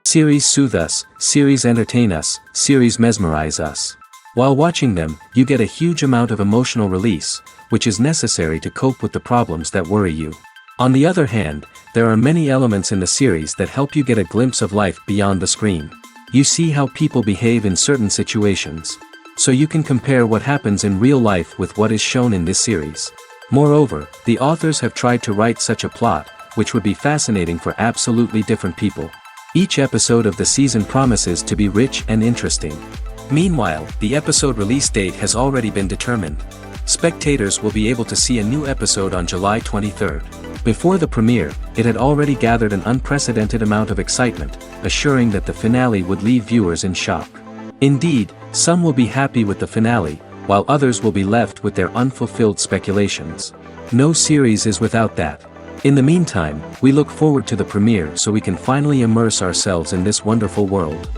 Series soothe us, series entertain us, series mesmerize us. While watching them, you get a huge amount of emotional release, which is necessary to cope with the problems that worry you. On the other hand, there are many elements in the series that help you get a glimpse of life beyond the screen. You see how people behave in certain situations. So you can compare what happens in real life with what is shown in this series. Moreover, the authors have tried to write such a plot, which would be fascinating for absolutely different people. Each episode of the season promises to be rich and interesting. Meanwhile, the episode release date has already been determined. Spectators will be able to see a new episode on July 23rd. Before the premiere, it had already gathered an unprecedented amount of excitement, assuring that the finale would leave viewers in shock. Indeed, some will be happy with the finale, while others will be left with their unfulfilled speculations. No series is without that. In the meantime, we look forward to the premiere so we can finally immerse ourselves in this wonderful world.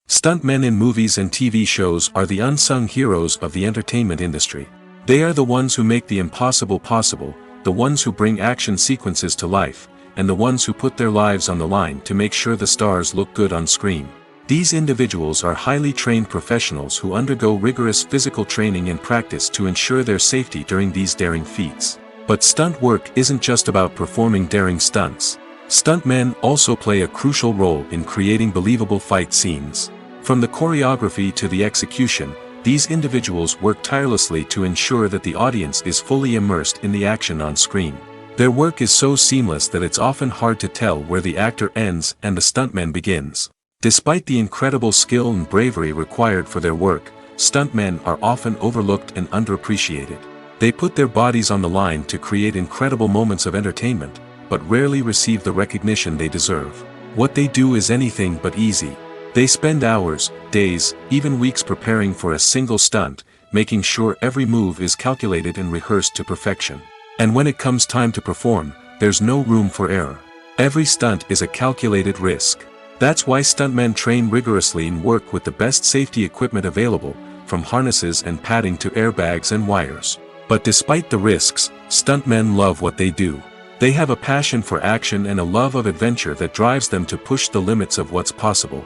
Stuntmen in movies and TV shows are the unsung heroes of the entertainment industry. They are the ones who make the impossible possible, the ones who bring action sequences to life, and the ones who put their lives on the line to make sure the stars look good on screen. These individuals are highly trained professionals who undergo rigorous physical training and practice to ensure their safety during these daring feats. But stunt work isn't just about performing daring stunts. Stuntmen also play a crucial role in creating believable fight scenes. From the choreography to the execution, these individuals work tirelessly to ensure that the audience is fully immersed in the action on screen. Their work is so seamless that it's often hard to tell where the actor ends and the stuntman begins. Despite the incredible skill and bravery required for their work, stuntmen are often overlooked and underappreciated. They put their bodies on the line to create incredible moments of entertainment, but rarely receive the recognition they deserve. What they do is anything but easy. They spend hours, days, even weeks preparing for a single stunt, making sure every move is calculated and rehearsed to perfection. And when it comes time to perform, there's no room for error. Every stunt is a calculated risk. That's why stuntmen train rigorously and work with the best safety equipment available, from harnesses and padding to airbags and wires. But despite the risks, stuntmen love what they do. They have a passion for action and a love of adventure that drives them to push the limits of what's possible.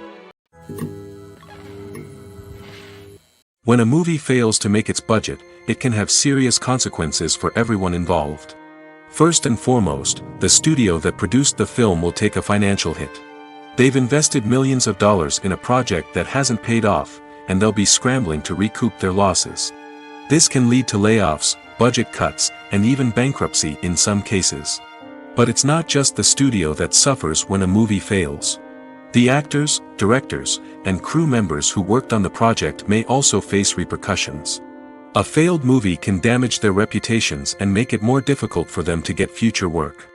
When a movie fails to make its budget, it can have serious consequences for everyone involved. First and foremost, the studio that produced the film will take a financial hit. They've invested millions of dollars in a project that hasn't paid off, and they'll be scrambling to recoup their losses. This can lead to layoffs, budget cuts, and even bankruptcy in some cases. But it's not just the studio that suffers when a movie fails. The actors, directors, and crew members who worked on the project may also face repercussions. A failed movie can damage their reputations and make it more difficult for them to get future work.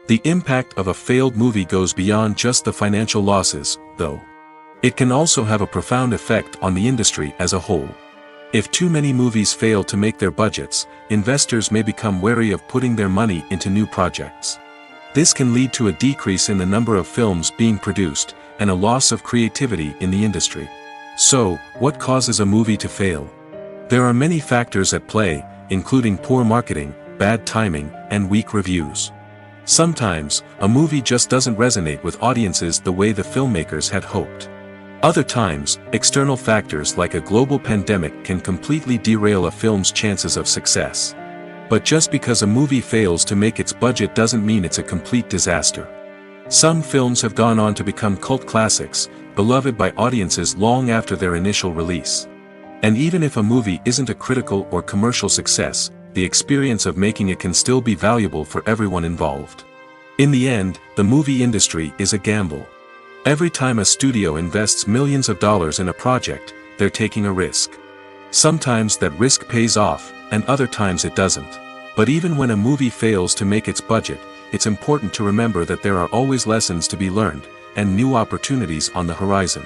The impact of a failed movie goes beyond just the financial losses, though. It can also have a profound effect on the industry as a whole. If too many movies fail to make their budgets, investors may become wary of putting their money into new projects. This can lead to a decrease in the number of films being produced, and a loss of creativity in the industry. So, what causes a movie to fail? There are many factors at play, including poor marketing, bad timing, and weak reviews. Sometimes, a movie just doesn't resonate with audiences the way the filmmakers had hoped. Other times, external factors like a global pandemic can completely derail a film's chances of success. But just because a movie fails to make its budget doesn't mean it's a complete disaster. Some films have gone on to become cult classics, beloved by audiences long after their initial release. And even if a movie isn't a critical or commercial success, the experience of making it can still be valuable for everyone involved. In the end, the movie industry is a gamble. Every time a studio invests millions of dollars in a project, they're taking a risk. Sometimes that risk pays off, and other times it doesn't. But even when a movie fails to make its budget, it's important to remember that there are always lessons to be learned, and new opportunities on the horizon.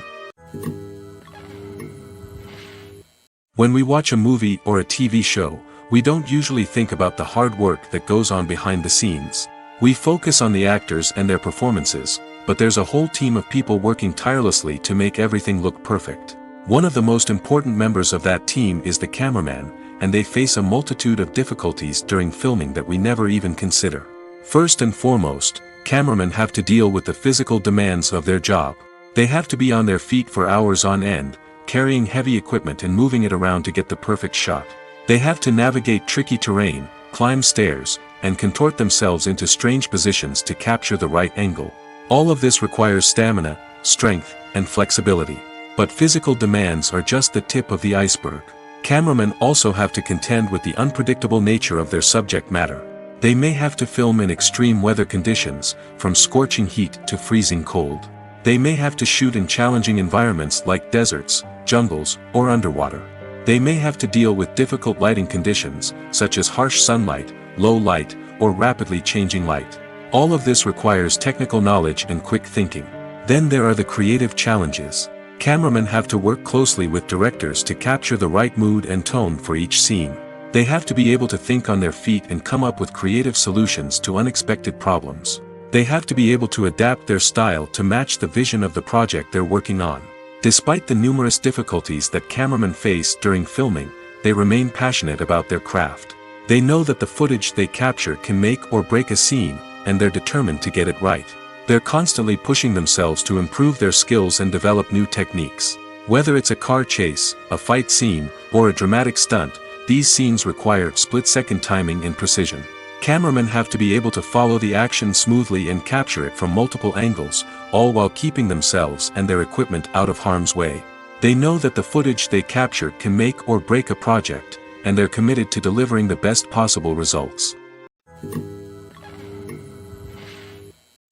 When we watch a movie or a TV show, we don't usually think about the hard work that goes on behind the scenes. We focus on the actors and their performances, but there's a whole team of people working tirelessly to make everything look perfect. One of the most important members of that team is the cameraman, and they face a multitude of difficulties during filming that we never even consider. First and foremost, cameramen have to deal with the physical demands of their job. They have to be on their feet for hours on end, carrying heavy equipment and moving it around to get the perfect shot. They have to navigate tricky terrain, climb stairs, and contort themselves into strange positions to capture the right angle. All of this requires stamina, strength, and flexibility. But physical demands are just the tip of the iceberg. Cameramen also have to contend with the unpredictable nature of their subject matter. They may have to film in extreme weather conditions, from scorching heat to freezing cold. They may have to shoot in challenging environments like deserts, jungles, or underwater. They may have to deal with difficult lighting conditions, such as harsh sunlight, low light, or rapidly changing light. All of this requires technical knowledge and quick thinking. Then there are the creative challenges. Cameramen have to work closely with directors to capture the right mood and tone for each scene. They have to be able to think on their feet and come up with creative solutions to unexpected problems. They have to be able to adapt their style to match the vision of the project they're working on. Despite the numerous difficulties that cameramen face during filming, they remain passionate about their craft. They know that the footage they capture can make or break a scene, and they're determined to get it right. They're constantly pushing themselves to improve their skills and develop new techniques. Whether it's a car chase, a fight scene, or a dramatic stunt, these scenes require split-second timing and precision. Cameramen have to be able to follow the action smoothly and capture it from multiple angles, all while keeping themselves and their equipment out of harm's way. They know that the footage they capture can make or break a project, and they're committed to delivering the best possible results.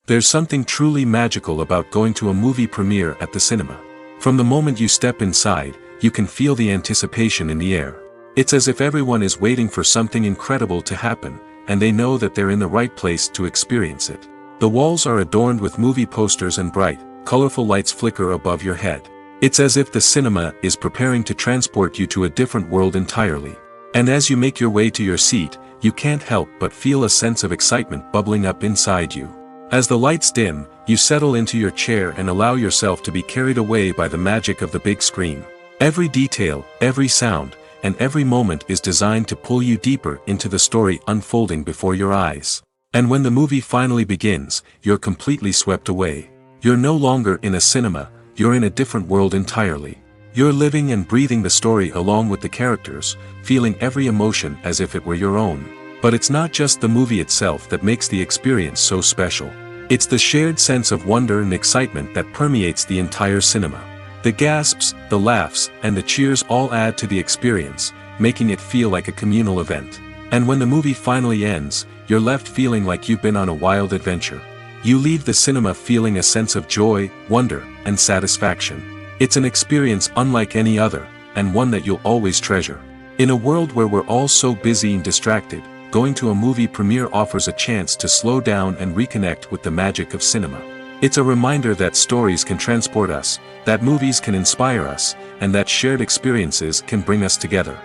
There's something truly magical about going to a movie premiere at the cinema. From the moment you step inside, you can feel the anticipation in the air. It's as if everyone is waiting for something incredible to happen, and they know that they're in the right place to experience it. The walls are adorned with movie posters and bright, colorful lights flicker above your head. It's as if the cinema is preparing to transport you to a different world entirely. And as you make your way to your seat, you can't help but feel a sense of excitement bubbling up inside you. As the lights dim, you settle into your chair and allow yourself to be carried away by the magic of the big screen. Every detail, every sound, and every moment is designed to pull you deeper into the story unfolding before your eyes. And when the movie finally begins, you're completely swept away. You're no longer in a cinema, you're in a different world entirely. You're living and breathing the story along with the characters, feeling every emotion as if it were your own. But it's not just the movie itself that makes the experience so special. It's the shared sense of wonder and excitement that permeates the entire cinema. The gasps, the laughs, and the cheers all add to the experience, making it feel like a communal event. And when the movie finally ends, you're left feeling like you've been on a wild adventure. You leave the cinema feeling a sense of joy, wonder, and satisfaction. It's an experience unlike any other, and one that you'll always treasure. In a world where we're all so busy and distracted, going to a movie premiere offers a chance to slow down and reconnect with the magic of cinema. It's a reminder that stories can transport us, that movies can inspire us, and that shared experiences can bring us together.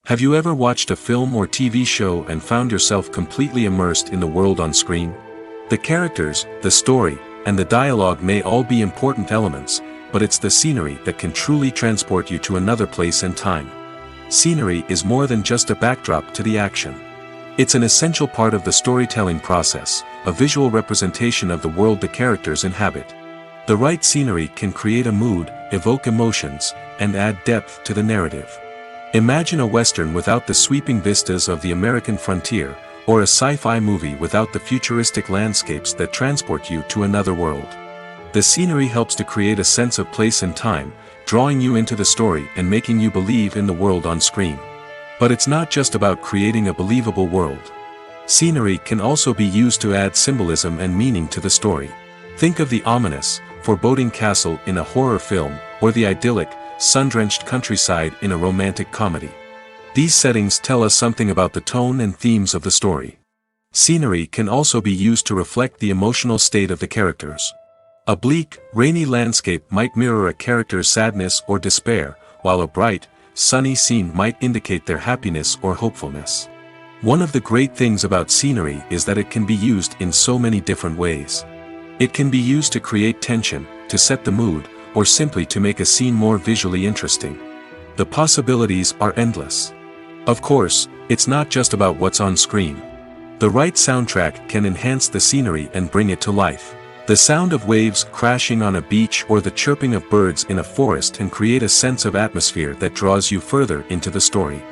Have you ever watched a film or TV show and found yourself completely immersed in the world on screen? The characters, the story, and the dialogue may all be important elements, but it's the scenery that can truly transport you to another place and time. Scenery is more than just a backdrop to the action. It's an essential part of the storytelling process, a visual representation of the world the characters inhabit. The right scenery can create a mood, evoke emotions, and add depth to the narrative. Imagine a western without the sweeping vistas of the American frontier, or a sci-fi movie without the futuristic landscapes that transport you to another world. The scenery helps to create a sense of place and time, drawing you into the story and making you believe in the world on screen. But it's not just about creating a believable world. Scenery can also be used to add symbolism and meaning to the story. Think of the ominous, foreboding castle in a horror film, or the idyllic, sun-drenched countryside in a romantic comedy. These settings tell us something about the tone and themes of the story. Scenery can also be used to reflect the emotional state of the characters. A bleak, rainy landscape might mirror a character's sadness or despair, while a bright, sunny scene might indicate their happiness or hopefulness. One of the great things about scenery is that it can be used in so many different ways. It can be used to create tension, to set the mood, or simply to make a scene more visually interesting. The possibilities are endless. Of course, it's not just about what's on screen. The right soundtrack can enhance the scenery and bring it to life. The sound of waves crashing on a beach or the chirping of birds in a forest can create a sense of atmosphere that draws you further into the story.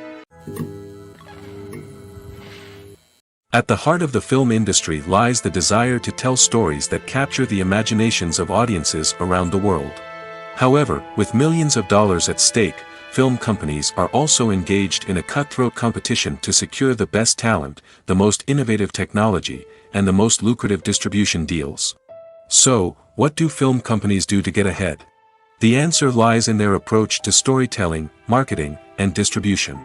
At the heart of the film industry lies the desire to tell stories that capture the imaginations of audiences around the world. However, with millions of dollars at stake, film companies are also engaged in a cutthroat competition to secure the best talent, the most innovative technology, and the most lucrative distribution deals. So, what do film companies do to get ahead? The answer lies in their approach to storytelling, marketing, and distribution.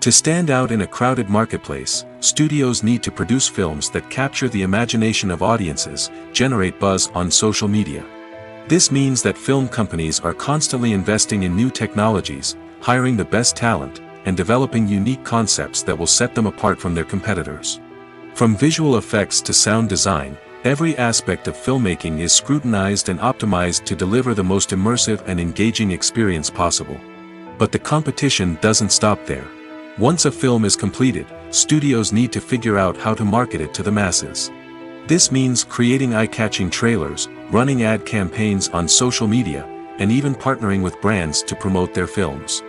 To stand out in a crowded marketplace, studios need to produce films that capture the imagination of audiences, generate buzz on social media. This means that film companies are constantly investing in new technologies, hiring the best talent, and developing unique concepts that will set them apart from their competitors. From visual effects to sound design, every aspect of filmmaking is scrutinized and optimized to deliver the most immersive and engaging experience possible. But the competition doesn't stop there. Once a film is completed, studios need to figure out how to market it to the masses. This means creating eye-catching trailers, running ad campaigns on social media, and even partnering with brands to promote their films.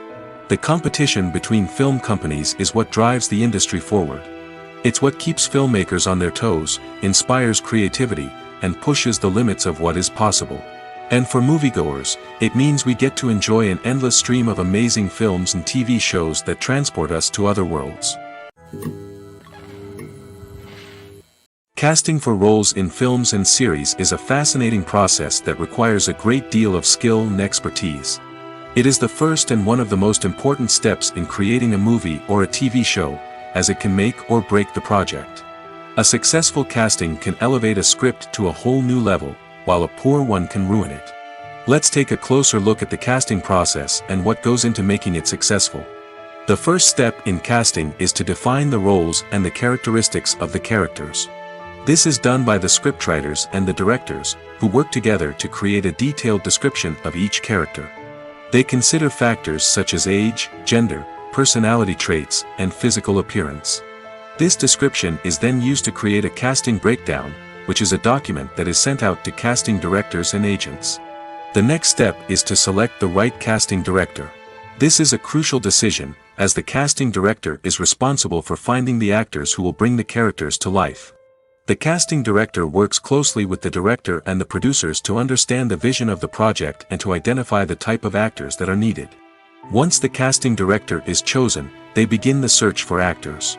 The competition between film companies is what drives the industry forward. It's what keeps filmmakers on their toes, inspires creativity, and pushes the limits of what is possible. And for moviegoers, it means we get to enjoy an endless stream of amazing films and TV shows that transport us to other worlds. Casting for roles in films and series is a fascinating process that requires a great deal of skill and expertise. It is the first and one of the most important steps in creating a movie or a TV show, as it can make or break the project. A successful casting can elevate a script to a whole new level, while a poor one can ruin it. Let's take a closer look at the casting process and what goes into making it successful. The first step in casting is to define the roles and the characteristics of the characters. This is done by the scriptwriters and the directors, who work together to create a detailed description of each character. They consider factors such as age, gender, personality traits, and physical appearance. This description is then used to create a casting breakdown, which is a document that is sent out to casting directors and agents. The next step is to select the right casting director. This is a crucial decision, as the casting director is responsible for finding the actors who will bring the characters to life. The casting director works closely with the director and the producers to understand the vision of the project and to identify the type of actors that are needed. Once the casting director is chosen, they begin the search for actors.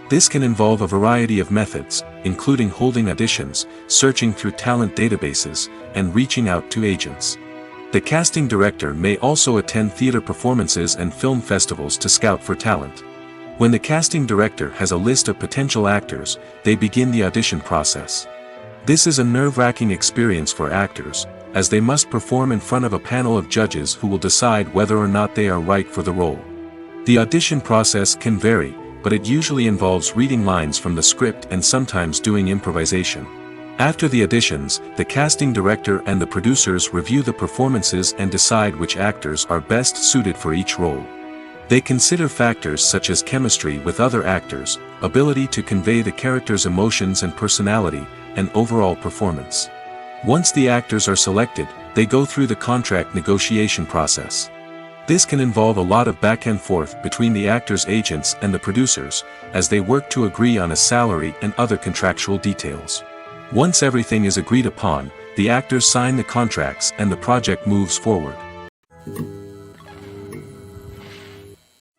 This can involve a variety of methods, including holding auditions, searching through talent databases, and reaching out to agents. The casting director may also attend theater performances and film festivals to scout for talent. When the casting director has a list of potential actors, they begin the audition process. This is a nerve-wracking experience for actors, as they must perform in front of a panel of judges who will decide whether or not they are right for the role. The audition process can vary, but it usually involves reading lines from the script and sometimes doing improvisation. After the auditions, the casting director and the producers review the performances and decide which actors are best suited for each role. They consider factors such as chemistry with other actors, ability to convey the character's emotions and personality, and overall performance. Once the actors are selected, they go through the contract negotiation process. This can involve a lot of back and forth between the actors' agents and the producers, as they work to agree on a salary and other contractual details. Once everything is agreed upon, the actors sign the contracts and the project moves forward.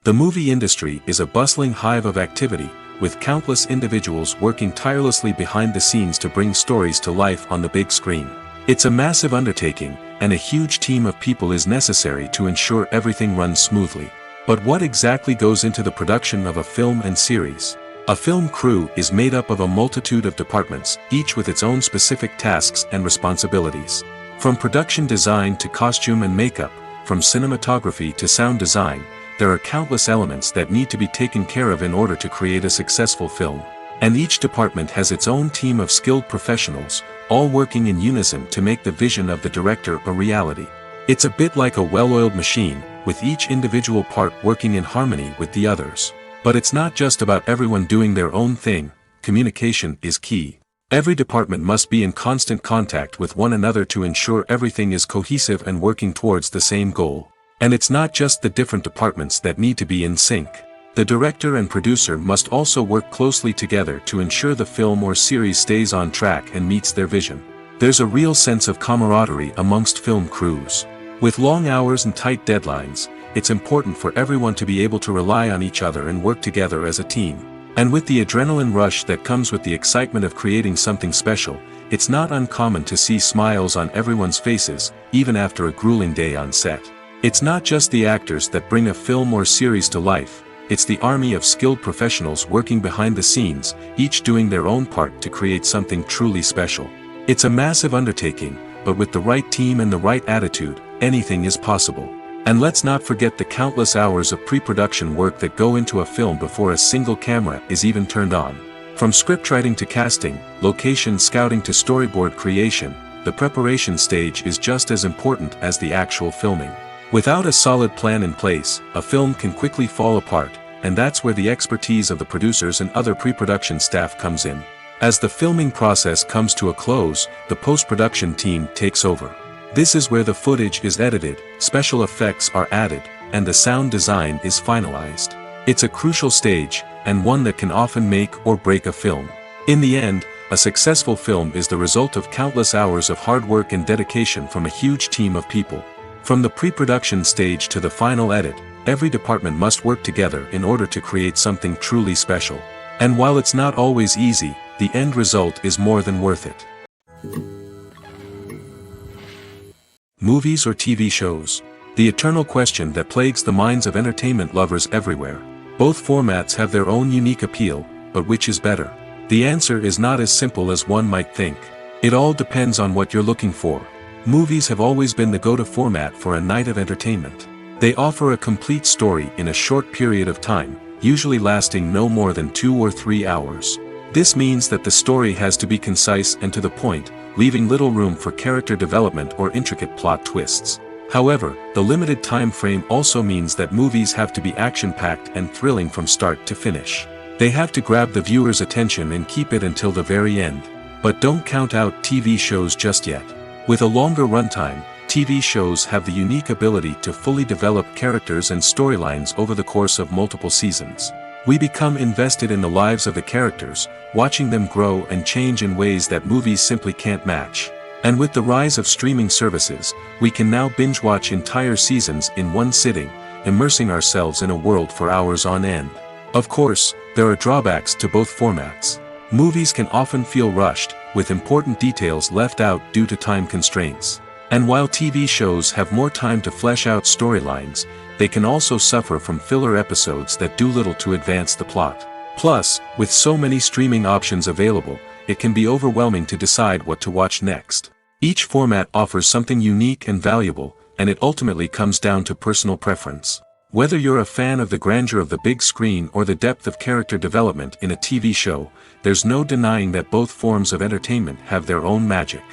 The movie industry is a bustling hive of activity, with countless individuals working tirelessly behind the scenes to bring stories to life on the big screen. It's a massive undertaking, and a huge team of people is necessary to ensure everything runs smoothly. But what exactly goes into the production of a film and series? A film crew is made up of a multitude of departments, each with its own specific tasks and responsibilities. From production design to costume and makeup, from cinematography to sound design, there are countless elements that need to be taken care of in order to create a successful film. And each department has its own team of skilled professionals, all working in unison to make the vision of the director a reality. It's a bit like a well-oiled machine, with each individual part working in harmony with the others. But it's not just about everyone doing their own thing. communication is key. Every department must be in constant contact with one another to ensure everything is cohesive and working towards the same goal. And it's not just the different departments that need to be in sync. The director and producer must also work closely together to ensure the film or series stays on track and meets their vision. There's a real sense of camaraderie amongst film crews. With long hours and tight deadlines, it's important for everyone to be able to rely on each other and work together as a team. And with the adrenaline rush that comes with the excitement of creating something special, it's not uncommon to see smiles on everyone's faces, even after a grueling day on set. It's not just the actors that bring a film or series to life, it's the army of skilled professionals working behind the scenes, each doing their own part to create something truly special. It's a massive undertaking, but with the right team and the right attitude, anything is possible. And let's not forget the countless hours of pre-production work that go into a film before a single camera is even turned on. From scriptwriting to casting, location scouting to storyboard creation, the preparation stage is just as important as the actual filming. Without a solid plan in place, a film can quickly fall apart, and that's where the expertise of the producers and other pre-production staff comes in. As the filming process comes to a close, the post-production team takes over. This is where the footage is edited, special effects are added, and the sound design is finalized. It's a crucial stage, and one that can often make or break a film. In the end, a successful film is the result of countless hours of hard work and dedication from a huge team of people. From the pre-production stage to the final edit, every department must work together in order to create something truly special. And while it's not always easy, the end result is more than worth it. Movies or TV shows? The eternal question that plagues the minds of entertainment lovers everywhere. Both formats have their own unique appeal, but which is better? The answer is not as simple as one might think. It all depends on what you're looking for. Movies have always been the go-to format for a night of entertainment. They offer a complete story in a short period of time, usually lasting no more than 2 or 3 hours. This means that the story has to be concise and to the point, leaving little room for character development or intricate plot twists. However, the limited time frame also means that movies have to be action-packed and thrilling from start to finish. They have to grab the viewer's attention and keep it until the very end. But don't count out TV shows just yet. With a longer runtime, TV shows have the unique ability to fully develop characters and storylines over the course of multiple seasons. We become invested in the lives of the characters, watching them grow and change in ways that movies simply can't match. And with the rise of streaming services, we can now binge-watch entire seasons in one sitting, immersing ourselves in a world for hours on end. Of course, there are drawbacks to both formats. Movies can often feel rushed, with important details left out due to time constraints. And while TV shows have more time to flesh out storylines, they can also suffer from filler episodes that do little to advance the plot. Plus, with so many streaming options available, it can be overwhelming to decide what to watch next. Each format offers something unique and valuable, and it ultimately comes down to personal preference. Whether you're a fan of the grandeur of the big screen or the depth of character development in a TV show, there's no denying that both forms of entertainment have their own magic.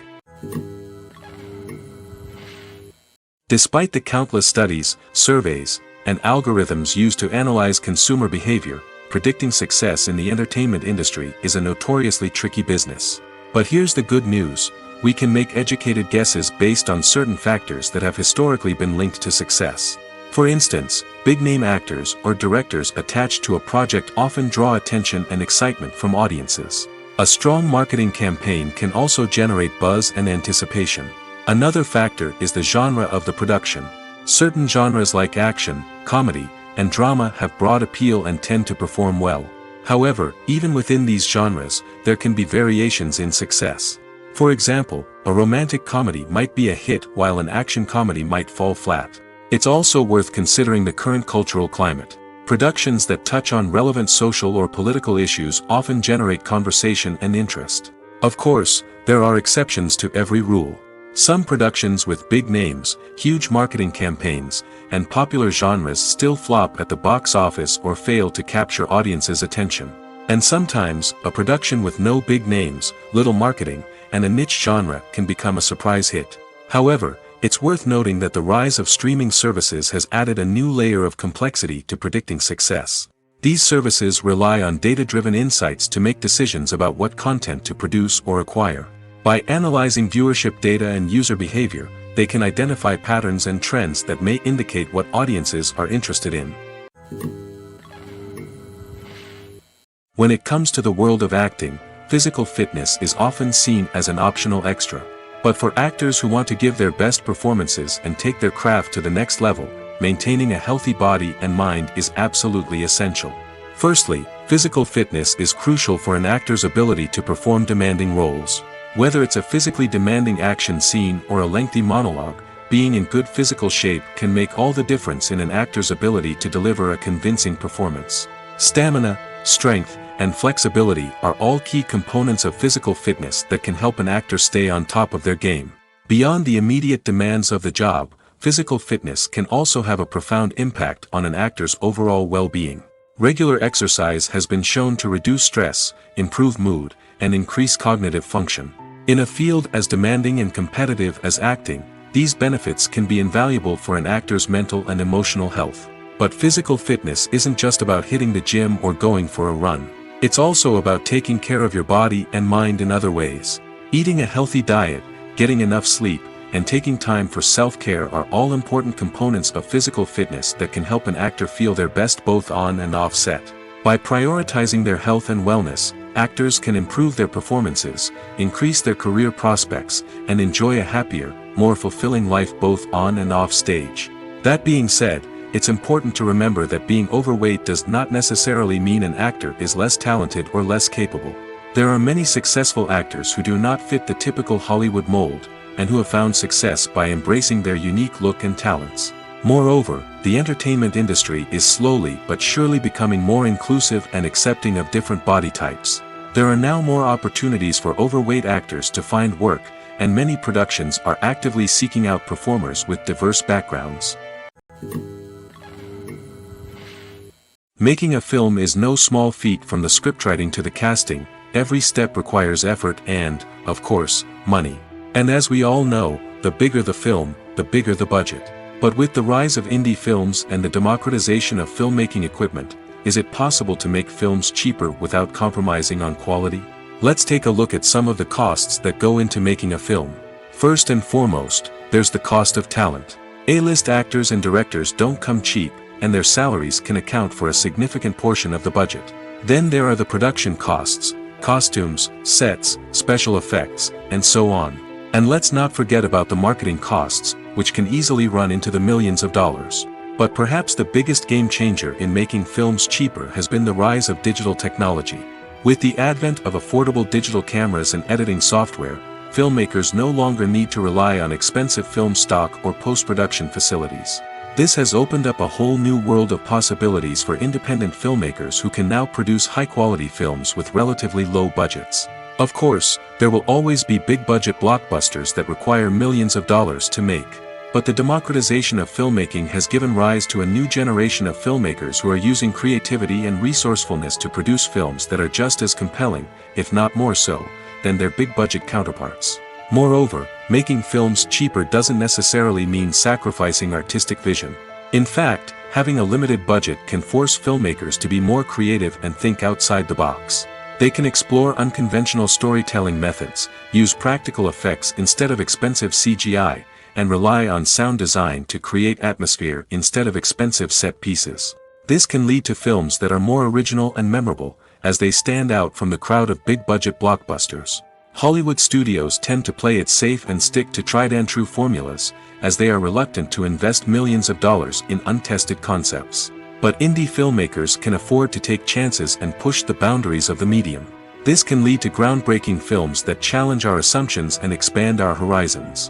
Despite the countless studies, surveys, and algorithms used to analyze consumer behavior, predicting success in the entertainment industry is a notoriously tricky business. But here's the good news: we can make educated guesses based on certain factors that have historically been linked to success. For instance, big-name actors or directors attached to a project often draw attention and excitement from audiences. A strong marketing campaign can also generate buzz and anticipation. Another factor is the genre of the production. Certain genres like action, comedy, and drama have broad appeal and tend to perform well. However, even within these genres, there can be variations in success. For example, a romantic comedy might be a hit while an action comedy might fall flat. It's also worth considering the current cultural climate. Productions that touch on relevant social or political issues often generate conversation and interest. Of course, there are exceptions to every rule. Some productions with big names, huge marketing campaigns, and popular genres still flop at the box office or fail to capture audiences' attention. And sometimes, a production with no big names, little marketing, and a niche genre can become a surprise hit. However, it's worth noting that the rise of streaming services has added a new layer of complexity to predicting success. These services rely on data-driven insights to make decisions about what content to produce or acquire. By analyzing viewership data and user behavior, they can identify patterns and trends that may indicate what audiences are interested in. When it comes to the world of acting, physical fitness is often seen as an optional extra. But for actors who want to give their best performances and take their craft to the next level, maintaining a healthy body and mind is absolutely essential. Firstly, physical fitness is crucial for an actor's ability to perform demanding roles. Whether it's a physically demanding action scene or a lengthy monologue, being in good physical shape can make all the difference in an actor's ability to deliver a convincing performance. Stamina, strength, and flexibility are all key components of physical fitness that can help an actor stay on top of their game. Beyond the immediate demands of the job, physical fitness can also have a profound impact on an actor's overall well-being. Regular exercise has been shown to reduce stress, improve mood, and increase cognitive function. In a field as demanding and competitive as acting, these benefits can be invaluable for an actor's mental and emotional health. But physical fitness isn't just about hitting the gym or going for a run. It's also about taking care of your body and mind in other ways. Eating a healthy diet, getting enough sleep, and taking time for self-care are all important components of physical fitness that can help an actor feel their best both on and off set. By prioritizing their health and wellness, actors can improve their performances, increase their career prospects, and enjoy a happier, more fulfilling life both on and off stage. That being said, it's important to remember that being overweight does not necessarily mean an actor is less talented or less capable. There are many successful actors who do not fit the typical Hollywood mold, and who have found success by embracing their unique look and talents. Moreover, the entertainment industry is slowly but surely becoming more inclusive and accepting of different body types. There are now more opportunities for overweight actors to find work, and many productions are actively seeking out performers with diverse backgrounds. Making a film is no small feat. From the scriptwriting to the casting, every step requires effort and, of course, money. And as we all know, the bigger the film, the bigger the budget. But with the rise of indie films and the democratization of filmmaking equipment, is it possible to make films cheaper without compromising on quality? Let's take a look at some of the costs that go into making a film. First and foremost, there's the cost of talent. A-list actors and directors don't come cheap, and their salaries can account for a significant portion of the budget. Then there are the production costs, costumes, sets, special effects, and so on. And let's not forget about the marketing costs, which can easily run into the millions of dollars. But perhaps the biggest game changer in making films cheaper has been the rise of digital technology. With the advent of affordable digital cameras and editing software, filmmakers no longer need to rely on expensive film stock or post-production facilities. This has opened up a whole new world of possibilities for independent filmmakers who can now produce high-quality films with relatively low budgets. Of course, there will always be big-budget blockbusters that require millions of dollars to make. But the democratization of filmmaking has given rise to a new generation of filmmakers who are using creativity and resourcefulness to produce films that are just as compelling, if not more so, than their big-budget counterparts. Moreover, making films cheaper doesn't necessarily mean sacrificing artistic vision. In fact, having a limited budget can force filmmakers to be more creative and think outside the box. They can explore unconventional storytelling methods, use practical effects instead of expensive CGI, and rely on sound design to create atmosphere instead of expensive set pieces. This can lead to films that are more original and memorable, as they stand out from the crowd of big-budget blockbusters. Hollywood studios tend to play it safe and stick to tried-and-true formulas, as they are reluctant to invest millions of dollars in untested concepts. But indie filmmakers can afford to take chances and push the boundaries of the medium. This can lead to groundbreaking films that challenge our assumptions and expand our horizons.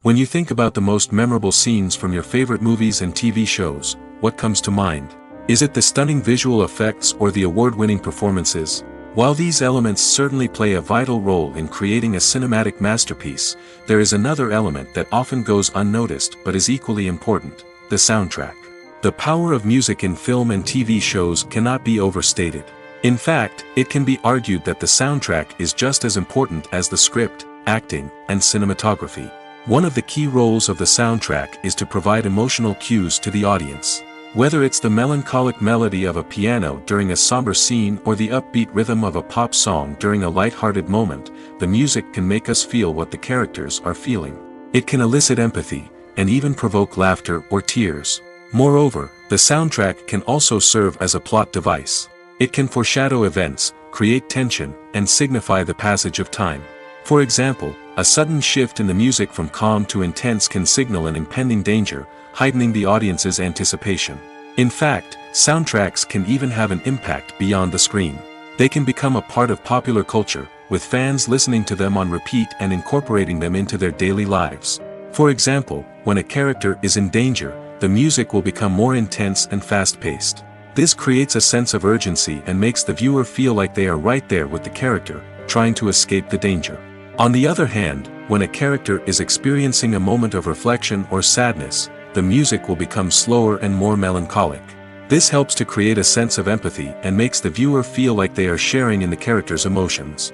When you think about the most memorable scenes from your favorite movies and TV shows, what comes to mind? Is it the stunning visual effects or the award-winning performances? While these elements certainly play a vital role in creating a cinematic masterpiece, there is another element that often goes unnoticed but is equally important: the soundtrack. The power of music in film and TV shows cannot be overstated. In fact, it can be argued that the soundtrack is just as important as the script, acting, and cinematography. One of the key roles of the soundtrack is to provide emotional cues to the audience. Whether it's the melancholic melody of a piano during a somber scene or the upbeat rhythm of a pop song during a light-hearted moment, the music can make us feel what the characters are feeling. It can elicit empathy, and even provoke laughter or tears. Moreover, the soundtrack can also serve as a plot device. It can foreshadow events, create tension, and signify the passage of time. For example, a sudden shift in the music from calm to intense can signal an impending danger, heightening the audience's anticipation. In fact, soundtracks can even have an impact beyond the screen. They can become a part of popular culture, with fans listening to them on repeat and incorporating them into their daily lives. For example, when a character is in danger, the music will become more intense and fast-paced. This creates a sense of urgency and makes the viewer feel like they are right there with the character, trying to escape the danger. On the other hand, when a character is experiencing a moment of reflection or sadness, the music will become slower and more melancholic. This helps to create a sense of empathy and makes the viewer feel like they are sharing in the character's emotions.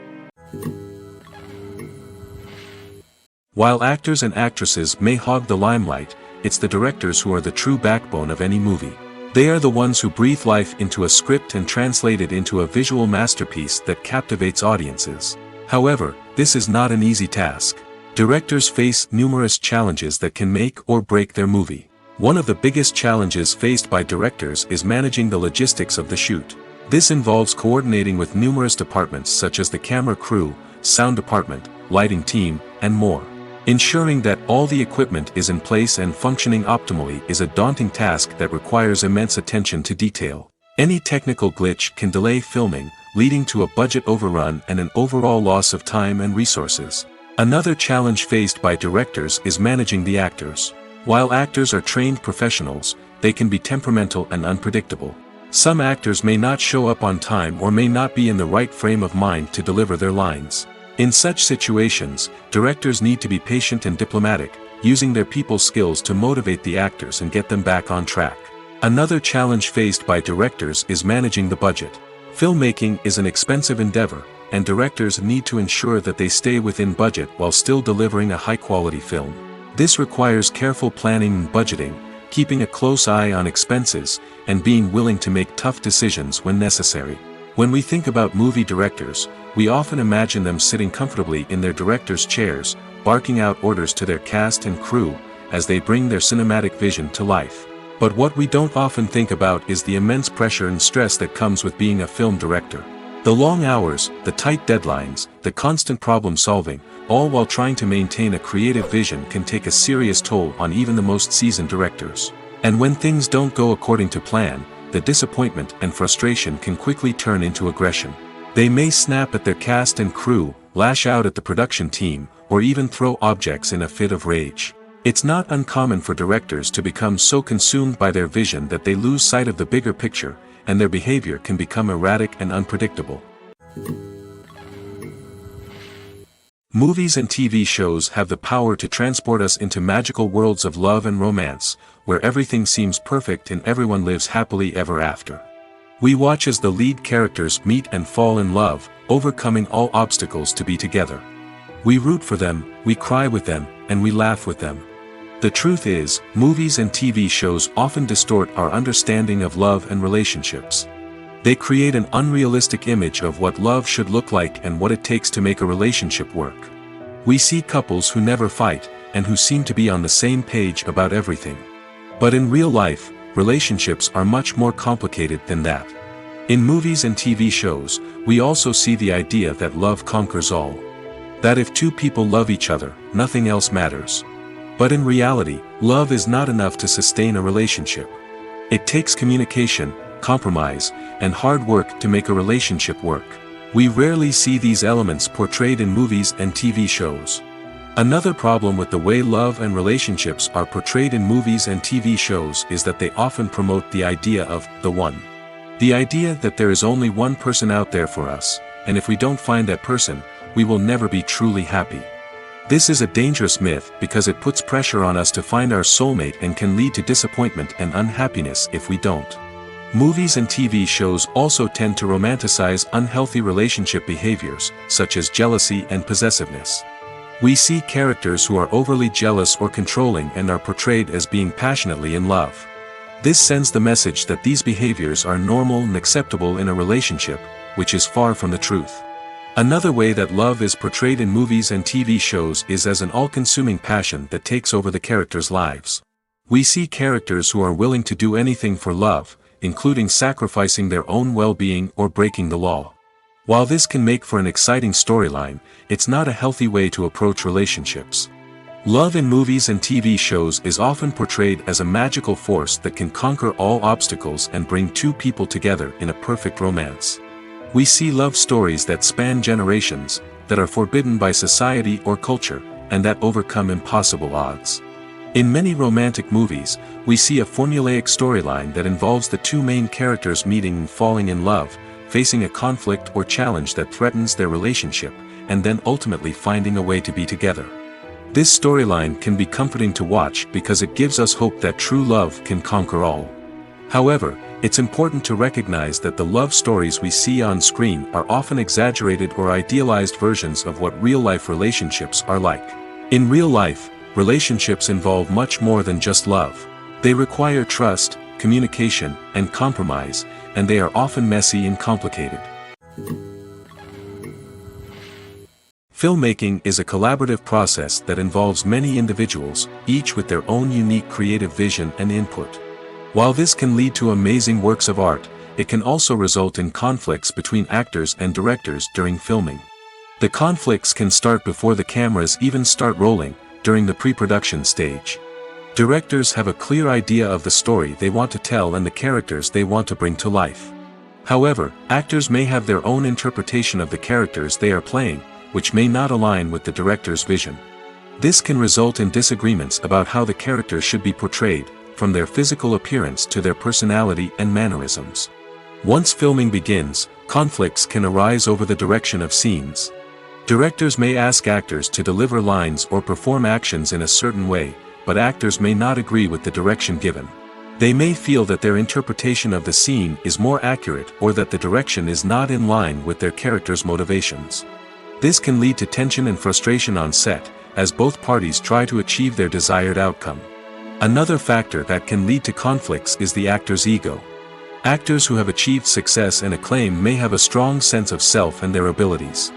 While actors and actresses may hog the limelight, it's the directors who are the true backbone of any movie. They are the ones who breathe life into a script and translate it into a visual masterpiece that captivates audiences. However, this is not an easy task. Directors face numerous challenges that can make or break their movie. One of the biggest challenges faced by directors is managing the logistics of the shoot. This involves coordinating with numerous departments such as the camera crew, sound department, lighting team, and more. Ensuring that all the equipment is in place and functioning optimally is a daunting task that requires immense attention to detail. Any technical glitch can delay filming, leading to a budget overrun and an overall loss of time and resources. Another challenge faced by directors is managing the actors. While actors are trained professionals, they can be temperamental and unpredictable. Some actors may not show up on time or may not be in the right frame of mind to deliver their lines. In such situations, directors need to be patient and diplomatic, using their people skills to motivate the actors and get them back on track. Another challenge faced by directors is managing the budget. Filmmaking is an expensive endeavor, and directors need to ensure that they stay within budget while still delivering a high-quality film. This requires careful planning and budgeting, keeping a close eye on expenses, and being willing to make tough decisions when necessary. When we think about movie directors, we often imagine them sitting comfortably in their director's chairs, barking out orders to their cast and crew, as they bring their cinematic vision to life. But what we don't often think about is the immense pressure and stress that comes with being a film director. The long hours, the tight deadlines, the constant problem solving, all while trying to maintain a creative vision can take a serious toll on even the most seasoned directors. And when things don't go according to plan, the disappointment and frustration can quickly turn into aggression. They may snap at their cast and crew, lash out at the production team, or even throw objects in a fit of rage. It's not uncommon for directors to become so consumed by their vision that they lose sight of the bigger picture, and their behavior can become erratic and unpredictable. Movies and TV shows have the power to transport us into magical worlds of love and romance, where everything seems perfect and everyone lives happily ever after. We watch as the lead characters meet and fall in love, overcoming all obstacles to be together. We root for them, we cry with them, and we laugh with them. The truth is, movies and TV shows often distort our understanding of love and relationships. They create an unrealistic image of what love should look like and what it takes to make a relationship work. We see couples who never fight, and who seem to be on the same page about everything. But in real life, relationships are much more complicated than that. In movies and TV shows, we also see the idea that love conquers all. That if two people love each other, nothing else matters. But in reality, love is not enough to sustain a relationship. It takes communication, compromise, and hard work to make a relationship work. We rarely see these elements portrayed in movies and TV shows. Another problem with the way love and relationships are portrayed in movies and TV shows is that they often promote the idea of the one. The idea that there is only one person out there for us, and if we don't find that person, we will never be truly happy. This is a dangerous myth because it puts pressure on us to find our soulmate and can lead to disappointment and unhappiness if we don't. Movies and TV shows also tend to romanticize unhealthy relationship behaviors, such as jealousy and possessiveness. We see characters who are overly jealous or controlling and are portrayed as being passionately in love. This sends the message that these behaviors are normal and acceptable in a relationship, which is far from the truth. Another way that love is portrayed in movies and TV shows is as an all-consuming passion that takes over the characters' lives. We see characters who are willing to do anything for love, including sacrificing their own well-being or breaking the law. While this can make for an exciting storyline, it's not a healthy way to approach relationships. Love in movies and TV shows is often portrayed as a magical force that can conquer all obstacles and bring two people together in a perfect romance. We see love stories that span generations, that are forbidden by society or culture, and that overcome impossible odds. In many romantic movies, we see a formulaic storyline that involves the two main characters meeting and falling in love, facing a conflict or challenge that threatens their relationship, and then ultimately finding a way to be together. This storyline can be comforting to watch because it gives us hope that true love can conquer all. However, it's important to recognize that the love stories we see on screen are often exaggerated or idealized versions of what real-life relationships are like. In real life, relationships involve much more than just love. They require trust, communication, and compromise, and they are often messy and complicated. Filmmaking is a collaborative process that involves many individuals, each with their own unique creative vision and input. While this can lead to amazing works of art, it can also result in conflicts between actors and directors during filming. The conflicts can start before the cameras even start rolling, during the pre-production stage. Directors have a clear idea of the story they want to tell and the characters they want to bring to life. However, actors may have their own interpretation of the characters they are playing, which may not align with the director's vision. This can result in disagreements about how the characters should be portrayed, from their physical appearance to their personality and mannerisms. Once filming begins, conflicts can arise over the direction of scenes. Directors may ask actors to deliver lines or perform actions in a certain way, but actors may not agree with the direction given. They may feel that their interpretation of the scene is more accurate or that the direction is not in line with their character's motivations. This can lead to tension and frustration on set, as both parties try to achieve their desired outcome. Another factor that can lead to conflicts is the actor's ego. Actors who have achieved success and acclaim may have a strong sense of self and their abilities.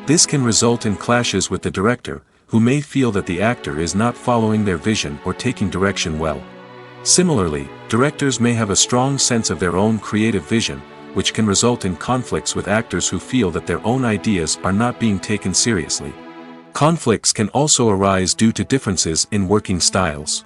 This can result in clashes with the director, who may feel that the actor is not following their vision or taking direction well. Similarly, directors may have a strong sense of their own creative vision, which can result in conflicts with actors who feel that their own ideas are not being taken seriously. Conflicts can also arise due to differences in working styles.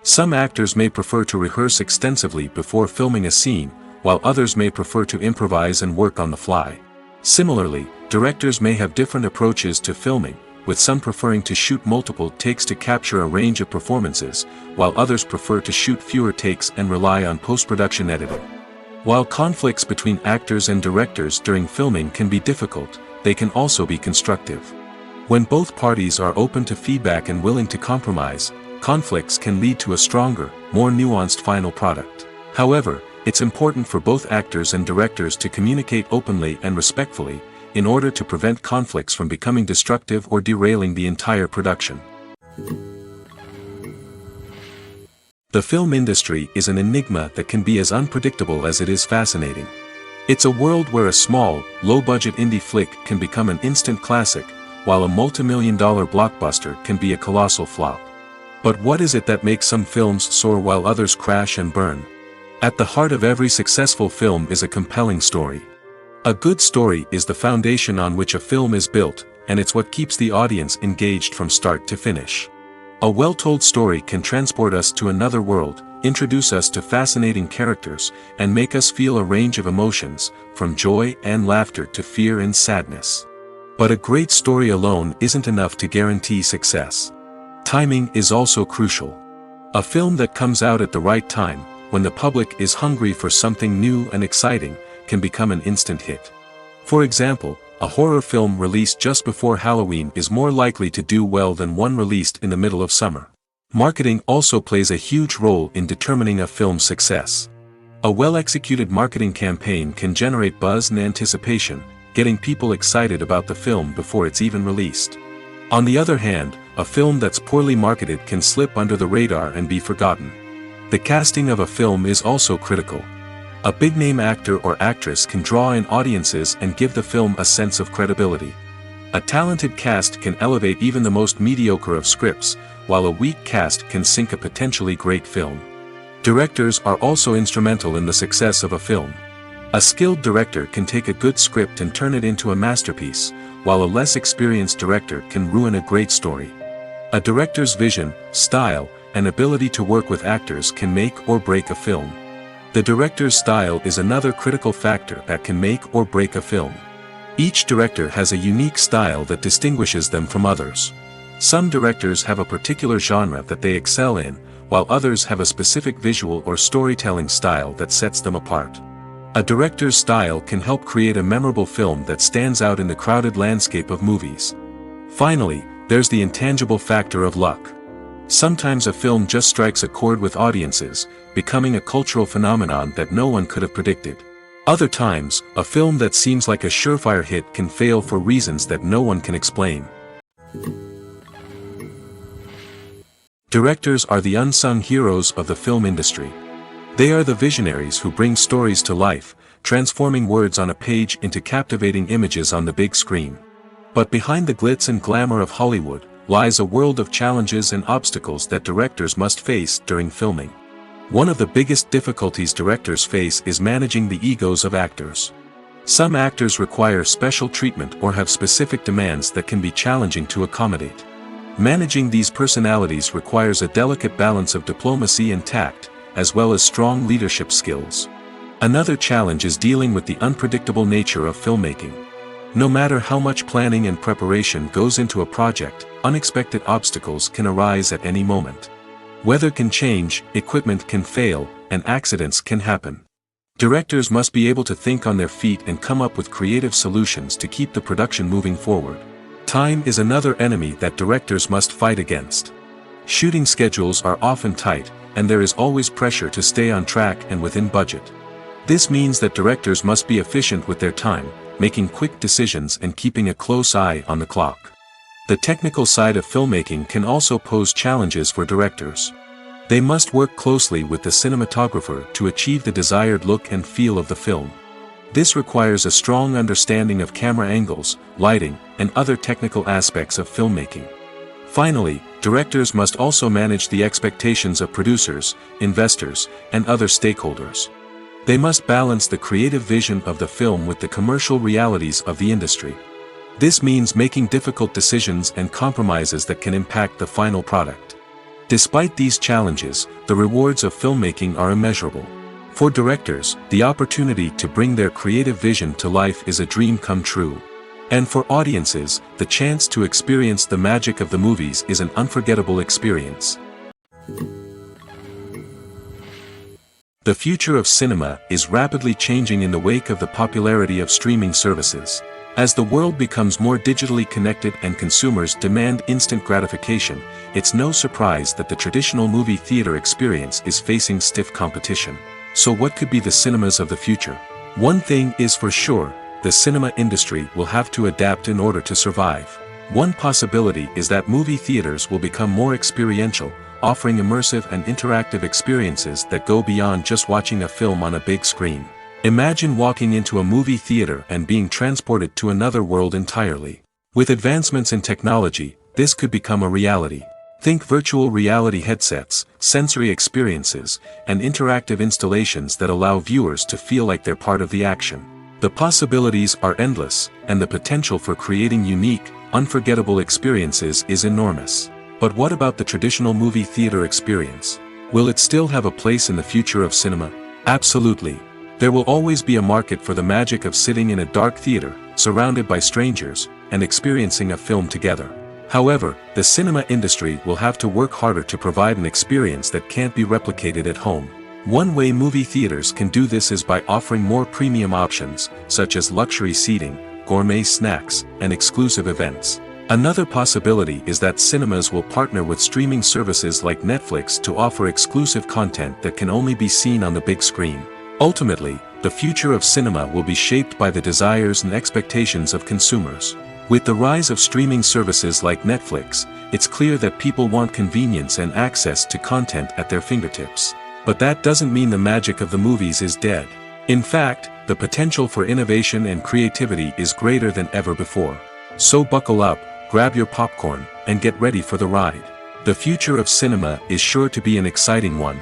Some actors may prefer to rehearse extensively before filming a scene, while others may prefer to improvise and work on the fly. Similarly, directors may have different approaches to filming, with some preferring to shoot multiple takes to capture a range of performances, while others prefer to shoot fewer takes and rely on post-production editing. While conflicts between actors and directors during filming can be difficult, they can also be constructive. When both parties are open to feedback and willing to compromise, conflicts can lead to a stronger, more nuanced final product. However, it's important for both actors and directors to communicate openly and respectfully, in order to prevent conflicts from becoming destructive or derailing the entire production. The film industry is an enigma that can be as unpredictable as it is fascinating. It's a world where a small, low-budget indie flick can become an instant classic, while a multi-million-dollar blockbuster can be a colossal flop. But what is it that makes some films soar while others crash and burn? At the heart of every successful film is a compelling story. A good story is the foundation on which a film is built, and it's what keeps the audience engaged from start to finish. A well-told story can transport us to another world, introduce us to fascinating characters, and make us feel a range of emotions, from joy and laughter to fear and sadness. But a great story alone isn't enough to guarantee success. Timing is also crucial. A film that comes out at the right time, when the public is hungry for something new and exciting, can become an instant hit. For example, a horror film released just before Halloween is more likely to do well than one released in the middle of summer. Marketing also plays a huge role in determining a film's success. A well-executed marketing campaign can generate buzz and anticipation, getting people excited about the film before it's even released. On the other hand, a film that's poorly marketed can slip under the radar and be forgotten. The casting of a film is also critical. A big-name actor or actress can draw in audiences and give the film a sense of credibility. A talented cast can elevate even the most mediocre of scripts, while a weak cast can sink a potentially great film. Directors are also instrumental in the success of a film. A skilled director can take a good script and turn it into a masterpiece, while a less experienced director can ruin a great story. A director's vision, style, and ability to work with actors can make or break a film. The director's style is another critical factor that can make or break a film. Each director has a unique style that distinguishes them from others. Some directors have a particular genre that they excel in, while others have a specific visual or storytelling style that sets them apart. A director's style can help create a memorable film that stands out in the crowded landscape of movies. Finally, there's the intangible factor of luck. Sometimes a film just strikes a chord with audiences, becoming a cultural phenomenon that no one could have predicted. Other times, a film that seems like a surefire hit can fail for reasons that no one can explain. Directors are the unsung heroes of the film industry. They are the visionaries who bring stories to life, transforming words on a page into captivating images on the big screen. But behind the glitz and glamour of Hollywood, lies a world of challenges and obstacles that directors must face during filming. One of the biggest difficulties directors face is managing the egos of actors. Some actors require special treatment or have specific demands that can be challenging to accommodate. Managing these personalities requires a delicate balance of diplomacy and tact, as well as strong leadership skills. Another challenge is dealing with the unpredictable nature of filmmaking. No matter how much planning and preparation goes into a project, unexpected obstacles can arise at any moment. Weather can change, equipment can fail, and accidents can happen. Directors must be able to think on their feet and come up with creative solutions to keep the production moving forward. Time is another enemy that directors must fight against. Shooting schedules are often tight, and there is always pressure to stay on track and within budget. This means that directors must be efficient with their time, making quick decisions and keeping a close eye on the clock. The technical side of filmmaking can also pose challenges for directors. They must work closely with the cinematographer to achieve the desired look and feel of the film. This requires a strong understanding of camera angles, lighting, and other technical aspects of filmmaking. Finally, directors must also manage the expectations of producers, investors, and other stakeholders. They must balance the creative vision of the film with the commercial realities of the industry. This means making difficult decisions and compromises that can impact the final product. Despite these challenges, the rewards of filmmaking are immeasurable. For directors, the opportunity to bring their creative vision to life is a dream come true. And for audiences, the chance to experience the magic of the movies is an unforgettable experience. The future of cinema is rapidly changing in the wake of the popularity of streaming services. As the world becomes more digitally connected and consumers demand instant gratification, it's no surprise that the traditional movie theater experience is facing stiff competition. So what could be the cinemas of the future? One thing is for sure, the cinema industry will have to adapt in order to survive. One possibility is that movie theaters will become more experiential, offering immersive and interactive experiences that go beyond just watching a film on a big screen. Imagine walking into a movie theater and being transported to another world entirely. With advancements in technology, this could become a reality. Think virtual reality headsets, sensory experiences, and interactive installations that allow viewers to feel like they're part of the action. The possibilities are endless, and the potential for creating unique, unforgettable experiences is enormous. But what about the traditional movie theater experience? Will it still have a place in the future of cinema? Absolutely. There will always be a market for the magic of sitting in a dark theater, surrounded by strangers, and experiencing a film together. However, the cinema industry will have to work harder to provide an experience that can't be replicated at home. One way movie theaters can do this is by offering more premium options, such as luxury seating, gourmet snacks, and exclusive events. Another possibility is that cinemas will partner with streaming services like Netflix to offer exclusive content that can only be seen on the big screen. Ultimately, the future of cinema will be shaped by the desires and expectations of consumers. With the rise of streaming services like Netflix, it's clear that people want convenience and access to content at their fingertips. But that doesn't mean the magic of the movies is dead. In fact, the potential for innovation and creativity is greater than ever before. So buckle up, grab your popcorn, and get ready for the ride. The future of cinema is sure to be an exciting one.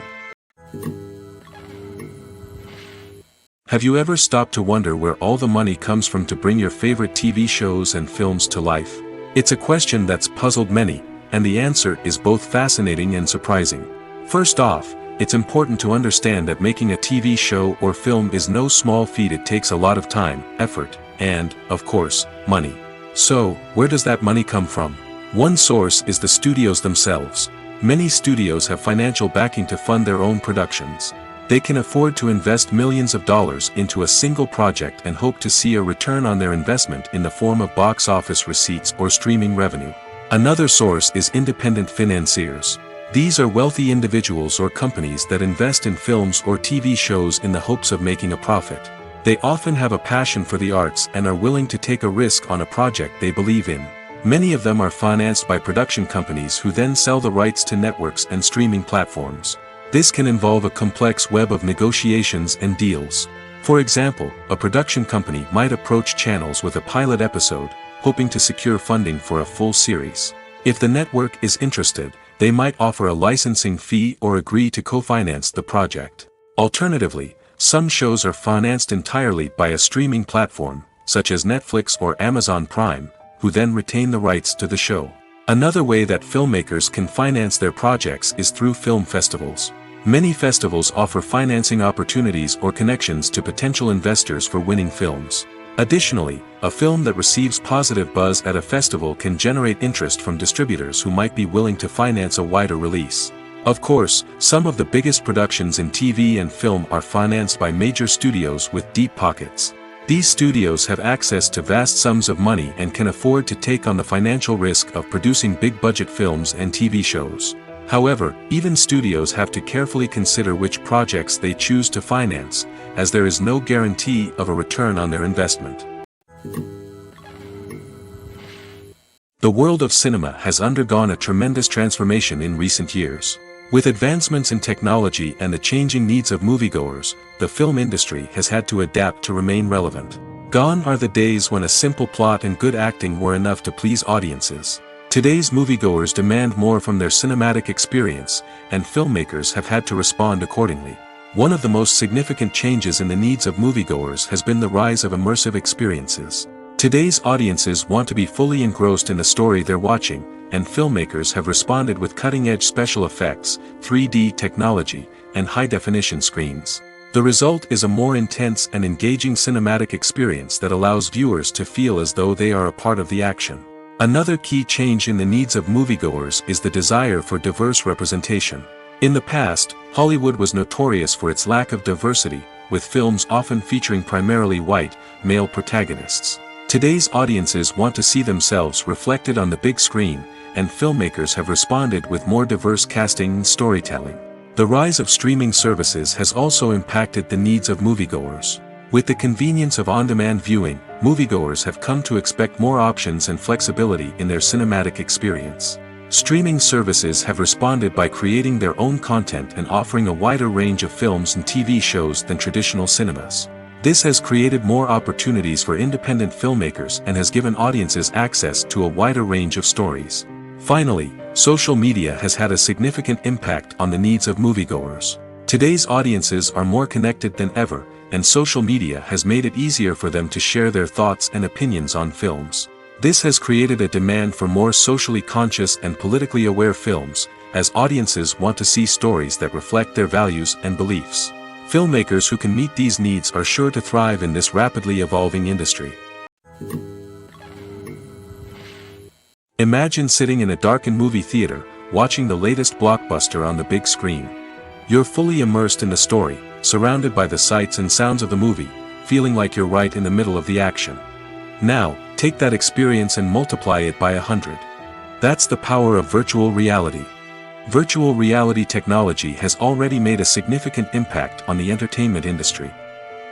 Have you ever stopped to wonder where all the money comes from to bring your favorite TV shows and films to life? It's a question that's puzzled many, and the answer is both fascinating and surprising. First off, it's important to understand that making a TV show or film is no small feat. It takes a lot of time, effort, and, of course, money. So, where does that money come from? One source is the studios themselves. Many studios have financial backing to fund their own productions. They can afford to invest millions of dollars into a single project and hope to see a return on their investment in the form of box office receipts or streaming revenue. Another source is independent financiers. These are wealthy individuals or companies that invest in films or TV shows in the hopes of making a profit. They often have a passion for the arts and are willing to take a risk on a project they believe in. Many of them are financed by production companies who then sell the rights to networks and streaming platforms. This can involve a complex web of negotiations and deals. For example, a production company might approach channels with a pilot episode, hoping to secure funding for a full series. If the network is interested, they might offer a licensing fee or agree to co-finance the project. Alternatively, some shows are financed entirely by a streaming platform, such as Netflix or Amazon Prime, who then retain the rights to the show. Another way that filmmakers can finance their projects is through film festivals. Many festivals offer financing opportunities or connections to potential investors for winning films. Additionally, a film that receives positive buzz at a festival can generate interest from distributors who might be willing to finance a wider release. Of course, some of the biggest productions in TV and film are financed by major studios with deep pockets. These studios have access to vast sums of money and can afford to take on the financial risk of producing big-budget films and TV shows. However, even studios have to carefully consider which projects they choose to finance, as there is no guarantee of a return on their investment. The world of cinema has undergone a tremendous transformation in recent years. With advancements in technology and the changing needs of moviegoers, the film industry has had to adapt to remain relevant. Gone are the days when a simple plot and good acting were enough to please audiences. Today's moviegoers demand more from their cinematic experience, and filmmakers have had to respond accordingly. One of the most significant changes in the needs of moviegoers has been the rise of immersive experiences. Today's audiences want to be fully engrossed in the story they're watching, and filmmakers have responded with cutting-edge special effects, 3D technology, and high-definition screens. The result is a more intense and engaging cinematic experience that allows viewers to feel as though they are a part of the action. Another key change in the needs of moviegoers is the desire for diverse representation. In the past, Hollywood was notorious for its lack of diversity, with films often featuring primarily white, male protagonists. Today's audiences want to see themselves reflected on the big screen, and filmmakers have responded with more diverse casting and storytelling. The rise of streaming services has also impacted the needs of moviegoers. With the convenience of on-demand viewing, moviegoers have come to expect more options and flexibility in their cinematic experience. Streaming services have responded by creating their own content and offering a wider range of films and TV shows than traditional cinemas. This has created more opportunities for independent filmmakers and has given audiences access to a wider range of stories. Finally, social media has had a significant impact on the needs of moviegoers. Today's audiences are more connected than ever, and social media has made it easier for them to share their thoughts and opinions on films. This has created a demand for more socially conscious and politically aware films, as audiences want to see stories that reflect their values and beliefs. Filmmakers who can meet these needs are sure to thrive in this rapidly evolving industry. Imagine sitting in a darkened movie theater, watching the latest blockbuster on the big screen. You're fully immersed in the story, surrounded by the sights and sounds of the movie, feeling like you're right in the middle of the action. Now, take that experience and multiply it by 100. That's the power of virtual reality. Virtual reality technology has already made a significant impact on the entertainment industry.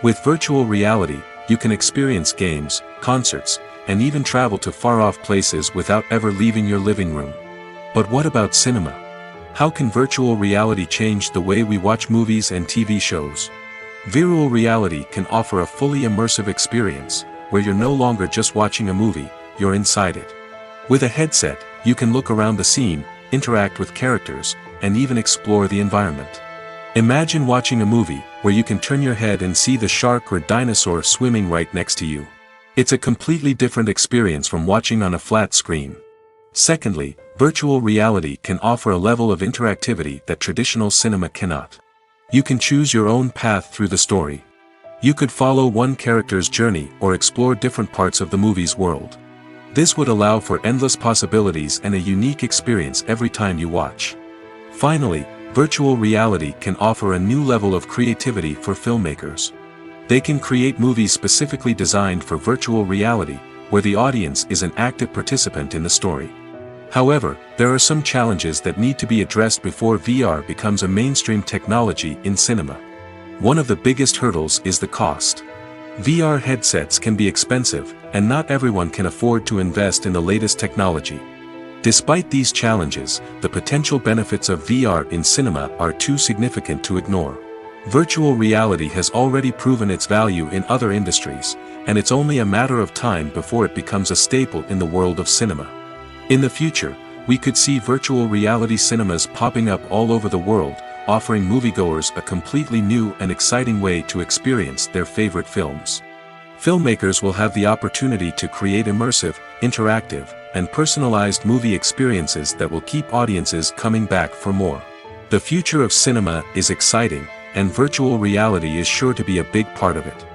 With virtual reality, you can experience games, concerts, and even travel to far-off places without ever leaving your living room. But what about cinema? How can virtual reality change the way we watch movies and TV shows? Virtual reality can offer a fully immersive experience, where you're no longer just watching a movie, you're inside it. With a headset, you can look around the scene, interact with characters, and even explore the environment. Imagine watching a movie, where you can turn your head and see the shark or dinosaur swimming right next to you. It's a completely different experience from watching on a flat screen. Secondly, virtual reality can offer a level of interactivity that traditional cinema cannot. You can choose your own path through the story. You could follow one character's journey or explore different parts of the movie's world. This would allow for endless possibilities and a unique experience every time you watch. Finally, virtual reality can offer a new level of creativity for filmmakers. They can create movies specifically designed for virtual reality, where the audience is an active participant in the story. However, there are some challenges that need to be addressed before VR becomes a mainstream technology in cinema. One of the biggest hurdles is the cost. VR headsets can be expensive, and not everyone can afford to invest in the latest technology. Despite these challenges, the potential benefits of VR in cinema are too significant to ignore. Virtual reality has already proven its value in other industries, and it's only a matter of time before it becomes a staple in the world of cinema. In the future, we could see virtual reality cinemas popping up all over the world, offering moviegoers a completely new and exciting way to experience their favorite films. Filmmakers will have the opportunity to create immersive, interactive, and personalized movie experiences that will keep audiences coming back for more. The future of cinema is exciting, and virtual reality is sure to be a big part of it.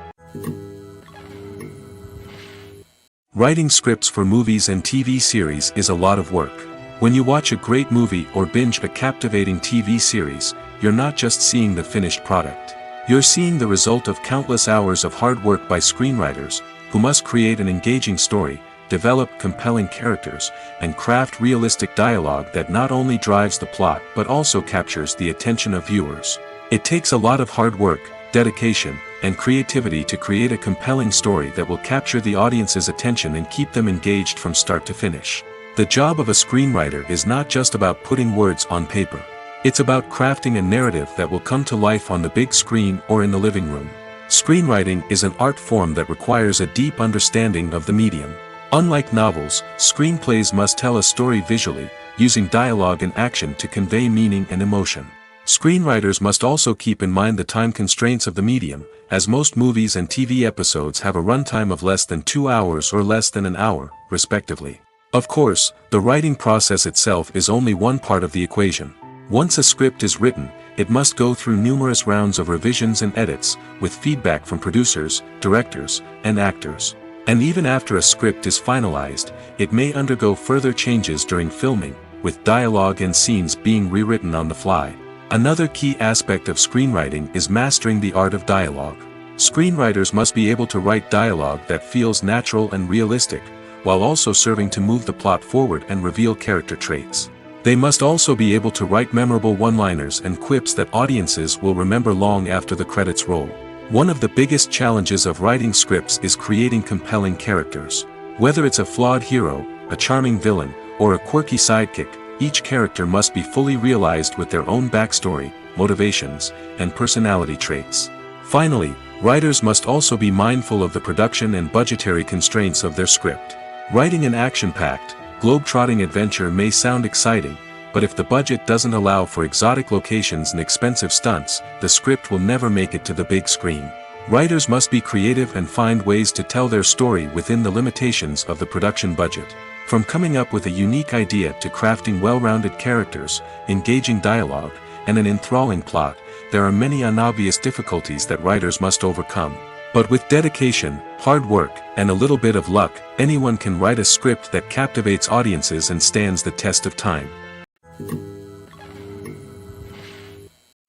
Writing scripts for movies and TV series is a lot of work. When you watch a great movie or binge a captivating TV series, you're not just seeing the finished product. You're seeing the result of countless hours of hard work by screenwriters, who must create an engaging story, develop compelling characters, and craft realistic dialogue that not only drives the plot but also captures the attention of viewers. It takes a lot of hard work, dedication, and creativity to create a compelling story that will capture the audience's attention and keep them engaged from start to finish. The job of a screenwriter is not just about putting words on paper. It's about crafting a narrative that will come to life on the big screen or in the living room. Screenwriting is an art form that requires a deep understanding of the medium. Unlike novels, screenplays must tell a story visually, using dialogue and action to convey meaning and emotion. Screenwriters must also keep in mind the time constraints of the medium, as most movies and TV episodes have a runtime of less than 2 hours or less than an hour, respectively. Of course, the writing process itself is only one part of the equation. Once a script is written, it must go through numerous rounds of revisions and edits, with feedback from producers, directors, and actors. And even after a script is finalized, it may undergo further changes during filming, with dialogue and scenes being rewritten on the fly. Another key aspect of screenwriting is mastering the art of dialogue. Screenwriters must be able to write dialogue that feels natural and realistic, while also serving to move the plot forward and reveal character traits. They must also be able to write memorable one-liners and quips that audiences will remember long after the credits roll. One of the biggest challenges of writing scripts is creating compelling characters. Whether it's a flawed hero, a charming villain, or a quirky sidekick, each character must be fully realized with their own backstory, motivations, and personality traits. Finally, writers must also be mindful of the production and budgetary constraints of their script. Writing an action-packed, globe-trotting adventure may sound exciting, but if the budget doesn't allow for exotic locations and expensive stunts, the script will never make it to the big screen. Writers must be creative and find ways to tell their story within the limitations of the production budget. From coming up with a unique idea to crafting well-rounded characters, engaging dialogue, and an enthralling plot, there are many unobvious difficulties that writers must overcome. But with dedication, hard work, and a little bit of luck, anyone can write a script that captivates audiences and stands the test of time.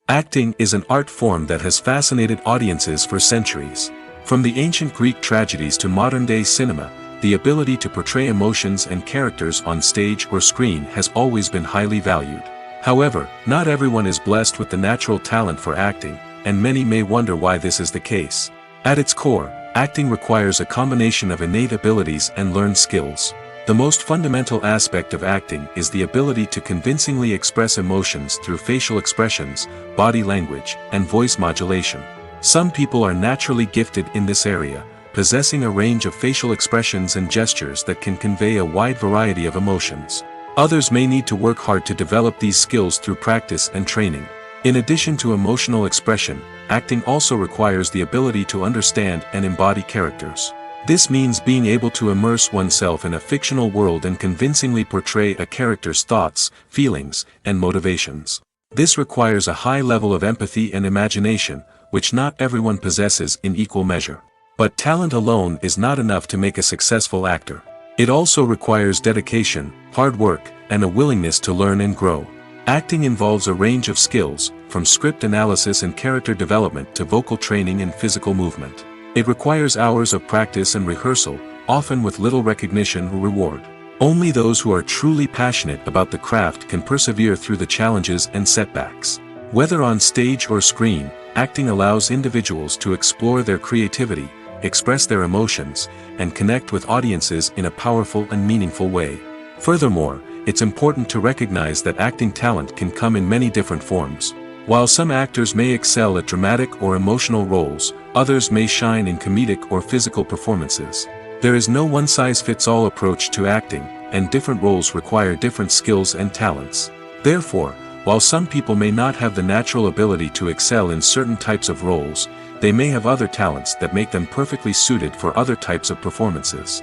Acting is an art form that has fascinated audiences for centuries. From the ancient Greek tragedies to modern-day cinema, the ability to portray emotions and characters on stage or screen has always been highly valued. However, not everyone is blessed with the natural talent for acting, and many may wonder why this is the case. At its core, Acting requires a combination of innate abilities and learned skills. The most fundamental aspect of acting is the ability to convincingly express emotions through facial expressions, body language, and voice modulation. Some people are naturally gifted in this area, possessing a range of facial expressions and gestures that can convey a wide variety of emotions. Others may need to work hard to develop these skills through practice and training. In addition to emotional expression, acting also requires the ability to understand and embody characters. This means being able to immerse oneself in a fictional world and convincingly portray a character's thoughts, feelings, and motivations. This requires a high level of empathy and imagination, which not everyone possesses in equal measure. But talent alone is not enough to make a successful actor. It also requires dedication, hard work, and a willingness to learn and grow. Acting involves a range of skills, from script analysis and character development to vocal training and physical movement. It requires hours of practice and rehearsal, often with little recognition or reward. Only those who are truly passionate about the craft can persevere through the challenges and setbacks. Whether on stage or screen, acting allows individuals to explore their creativity, express their emotions, and connect with audiences in a powerful and meaningful way. Furthermore, it's important to recognize that acting talent can come in many different forms. While some actors may excel at dramatic or emotional roles, others may shine in comedic or physical performances. There is no one-size-fits-all approach to acting, and different roles require different skills and talents. Therefore, while some people may not have the natural ability to excel in certain types of roles, they may have other talents that make them perfectly suited for other types of performances.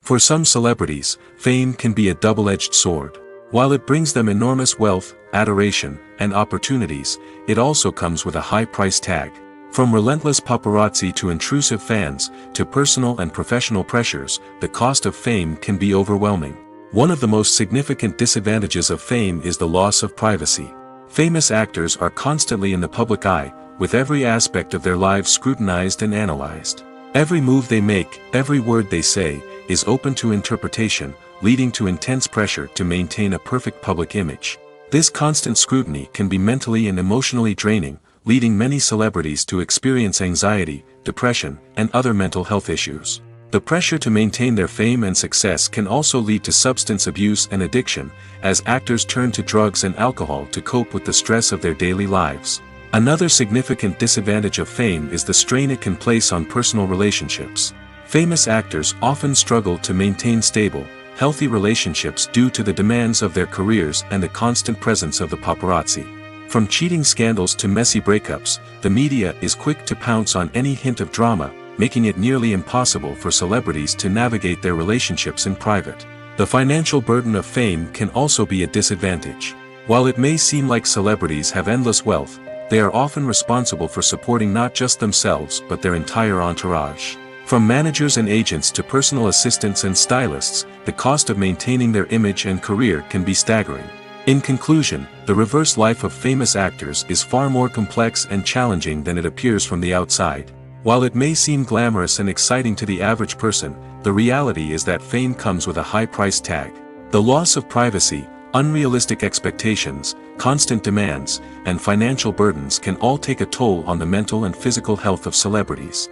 For some celebrities, fame can be a double-edged sword. While it brings them enormous wealth, adoration, and opportunities, it also comes with a high price tag. From relentless paparazzi to intrusive fans, to personal and professional pressures, the cost of fame can be overwhelming. One of the most significant disadvantages of fame is the loss of privacy. Famous actors are constantly in the public eye, with every aspect of their lives scrutinized and analyzed. Every move they make, every word they say, is open to interpretation, leading to intense pressure to maintain a perfect public image. This constant scrutiny can be mentally and emotionally draining, leading many celebrities to experience anxiety, depression, and other mental health issues. The pressure to maintain their fame and success can also lead to substance abuse and addiction, as actors turn to drugs and alcohol to cope with the stress of their daily lives. Another significant disadvantage of fame is the strain it can place on personal relationships. Famous actors often struggle to maintain stable, healthy relationships due to the demands of their careers and the constant presence of the paparazzi. From cheating scandals to messy breakups, the media is quick to pounce on any hint of drama, making it nearly impossible for celebrities to navigate their relationships in private. The financial burden of fame can also be a disadvantage. While it may seem like celebrities have endless wealth, they are often responsible for supporting not just themselves but their entire entourage. From managers and agents to personal assistants and stylists, the cost of maintaining their image and career can be staggering. In conclusion, the reverse life of famous actors is far more complex and challenging than it appears from the outside. While it may seem glamorous and exciting to the average person, the reality is that fame comes with a high price tag. The loss of privacy, unrealistic expectations, constant demands, and financial burdens can all take a toll on the mental and physical health of celebrities.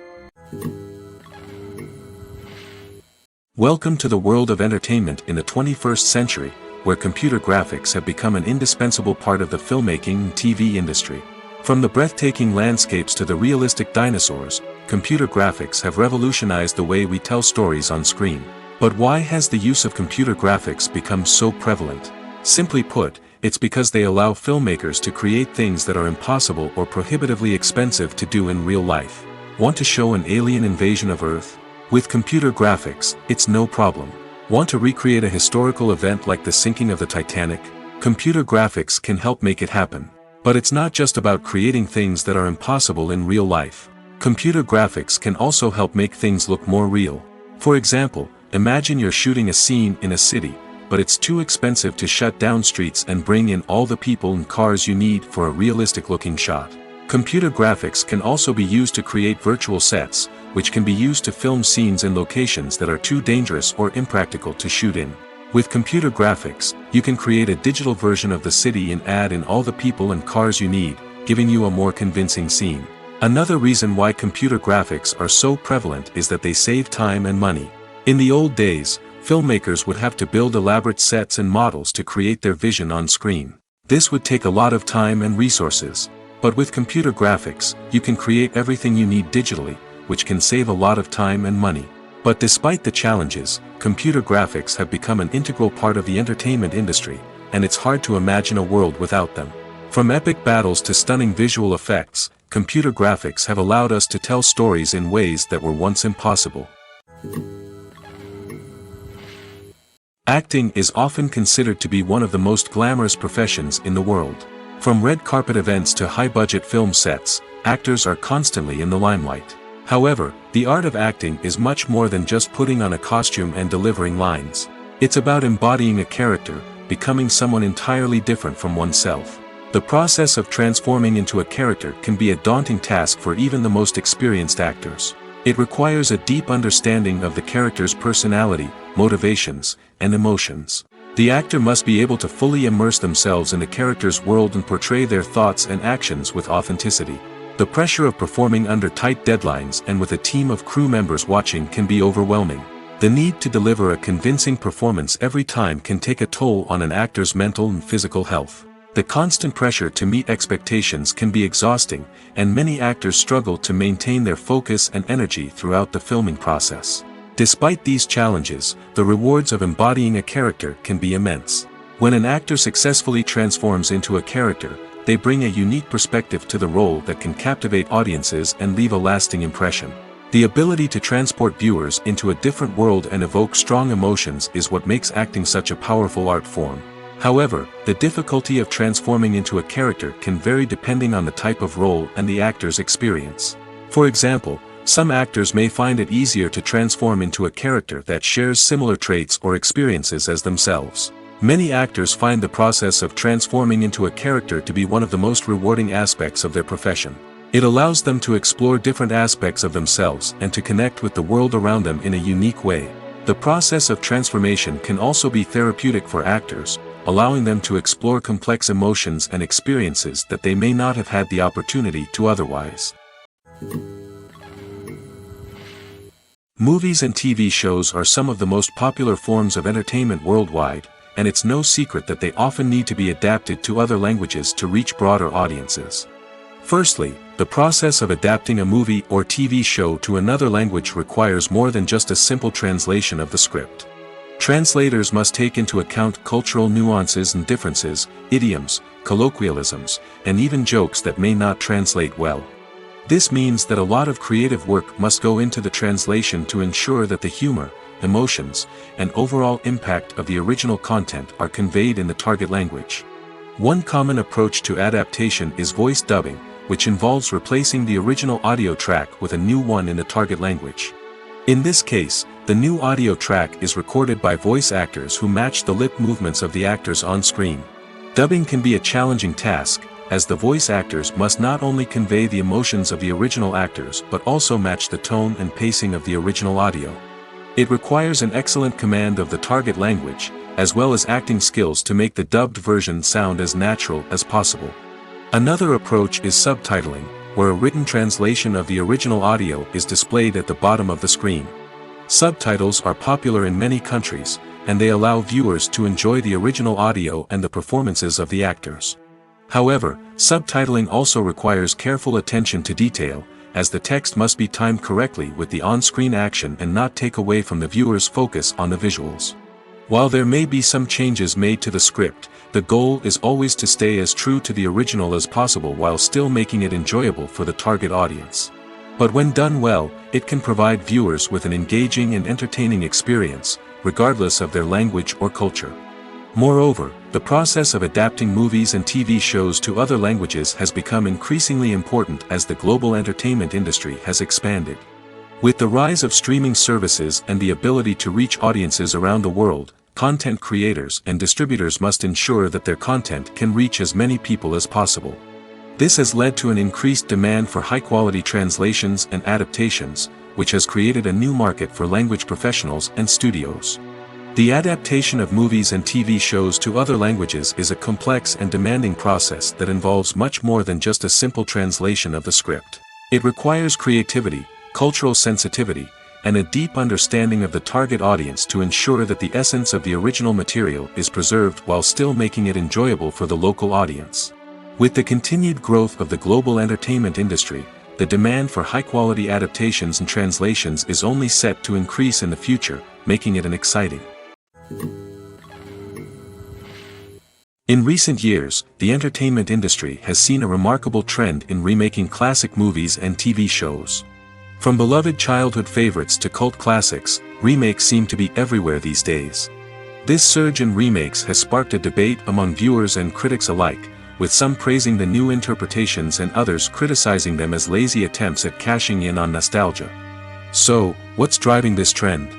Welcome to the world of entertainment in the 21st century, where computer graphics have become an indispensable part of the filmmaking and TV industry. From the breathtaking landscapes to the realistic dinosaurs, computer graphics have revolutionized the way we tell stories on screen. But why has the use of computer graphics become so prevalent? Simply put, it's because they allow filmmakers to create things that are impossible or prohibitively expensive to do in real life. Want to show an alien invasion of Earth? With computer graphics, it's no problem. Want to recreate a historical event like the sinking of the Titanic? Computer graphics can help make it happen. But it's not just about creating things that are impossible in real life. Computer graphics can also help make things look more real. For example, imagine you're shooting a scene in a city, but it's too expensive to shut down streets and bring in all the people and cars you need for a realistic-looking shot. Computer graphics can also be used to create virtual sets, which can be used to film scenes in locations that are too dangerous or impractical to shoot in. With computer graphics, you can create a digital version of the city and add in all the people and cars you need, giving you a more convincing scene. Another reason why computer graphics are so prevalent is that they save time and money. In the old days, filmmakers would have to build elaborate sets and models to create their vision on screen. This would take a lot of time and resources. But with computer graphics, you can create everything you need digitally, which can save a lot of time and money. But despite the challenges, computer graphics have become an integral part of the entertainment industry, and it's hard to imagine a world without them. From epic battles to stunning visual effects, computer graphics have allowed us to tell stories in ways that were once impossible. Acting is often considered to be one of the most glamorous professions in the world. From red carpet events to high-budget film sets, actors are constantly in the limelight. However, the art of acting is much more than just putting on a costume and delivering lines. It's about embodying a character, becoming someone entirely different from oneself. The process of transforming into a character can be a daunting task for even the most experienced actors. It requires a deep understanding of the character's personality, motivations, and emotions. The actor must be able to fully immerse themselves in the character's world and portray their thoughts and actions with authenticity. The pressure of performing under tight deadlines and with a team of crew members watching can be overwhelming. The need to deliver a convincing performance every time can take a toll on an actor's mental and physical health. The constant pressure to meet expectations can be exhausting, and many actors struggle to maintain their focus and energy throughout the filming process. Despite these challenges, the rewards of embodying a character can be immense. When an actor successfully transforms into a character, they bring a unique perspective to the role that can captivate audiences and leave a lasting impression. The ability to transport viewers into a different world and evoke strong emotions is what makes acting such a powerful art form. However, the difficulty of transforming into a character can vary depending on the type of role and the actor's experience. For example, some actors may find it easier to transform into a character that shares similar traits or experiences as themselves. Many actors find the process of transforming into a character to be one of the most rewarding aspects of their profession. It allows them to explore different aspects of themselves and to connect with the world around them in a unique way. The process of transformation can also be therapeutic for actors, allowing them to explore complex emotions and experiences that they may not have had the opportunity to otherwise. Movies and TV shows are some of the most popular forms of entertainment worldwide, and it's no secret that they often need to be adapted to other languages to reach broader audiences. Firstly, the process of adapting a movie or TV show to another language requires more than just a simple translation of the script. Translators must take into account cultural nuances and differences, idioms, colloquialisms, and even jokes that may not translate well. This means that a lot of creative work must go into the translation to ensure that the humor, emotions, and overall impact of the original content are conveyed in the target language. One common approach to adaptation is voice dubbing, which involves replacing the original audio track with a new one in the target language. In this case, the new audio track is recorded by voice actors who match the lip movements of the actors on screen. Dubbing can be a challenging task, as the voice actors must not only convey the emotions of the original actors but also match the tone and pacing of the original audio. It requires an excellent command of the target language, as well as acting skills to make the dubbed version sound as natural as possible. Another approach is subtitling, where a written translation of the original audio is displayed at the bottom of the screen. Subtitles are popular in many countries, and they allow viewers to enjoy the original audio and the performances of the actors. However, subtitling also requires careful attention to detail, as the text must be timed correctly with the on-screen action and not take away from the viewer's focus on the visuals. While there may be some changes made to the script, the goal is always to stay as true to the original as possible while still making it enjoyable for the target audience. But when done well, it can provide viewers with an engaging and entertaining experience, regardless of their language or culture. Moreover, the process of adapting movies and TV shows to other languages has become increasingly important as the global entertainment industry has expanded. With the rise of streaming services and the ability to reach audiences around the world, content creators and distributors must ensure that their content can reach as many people as possible. This has led to an increased demand for high-quality translations and adaptations, which has created a new market for language professionals and studios. The adaptation of movies and TV shows to other languages is a complex and demanding process that involves much more than just a simple translation of the script. It requires creativity, cultural sensitivity, and a deep understanding of the target audience to ensure that the essence of the original material is preserved while still making it enjoyable for the local audience. With the continued growth of the global entertainment industry, the demand for high-quality adaptations and translations is only set to increase in the future, making it an exciting. In recent years, the entertainment industry has seen a remarkable trend in remaking classic movies and TV shows. From beloved childhood favorites to cult classics, remakes seem to be everywhere these days. This surge in remakes has sparked a debate among viewers and critics alike, with some praising the new interpretations and others criticizing them as lazy attempts at cashing in on nostalgia. So, what's driving this trend?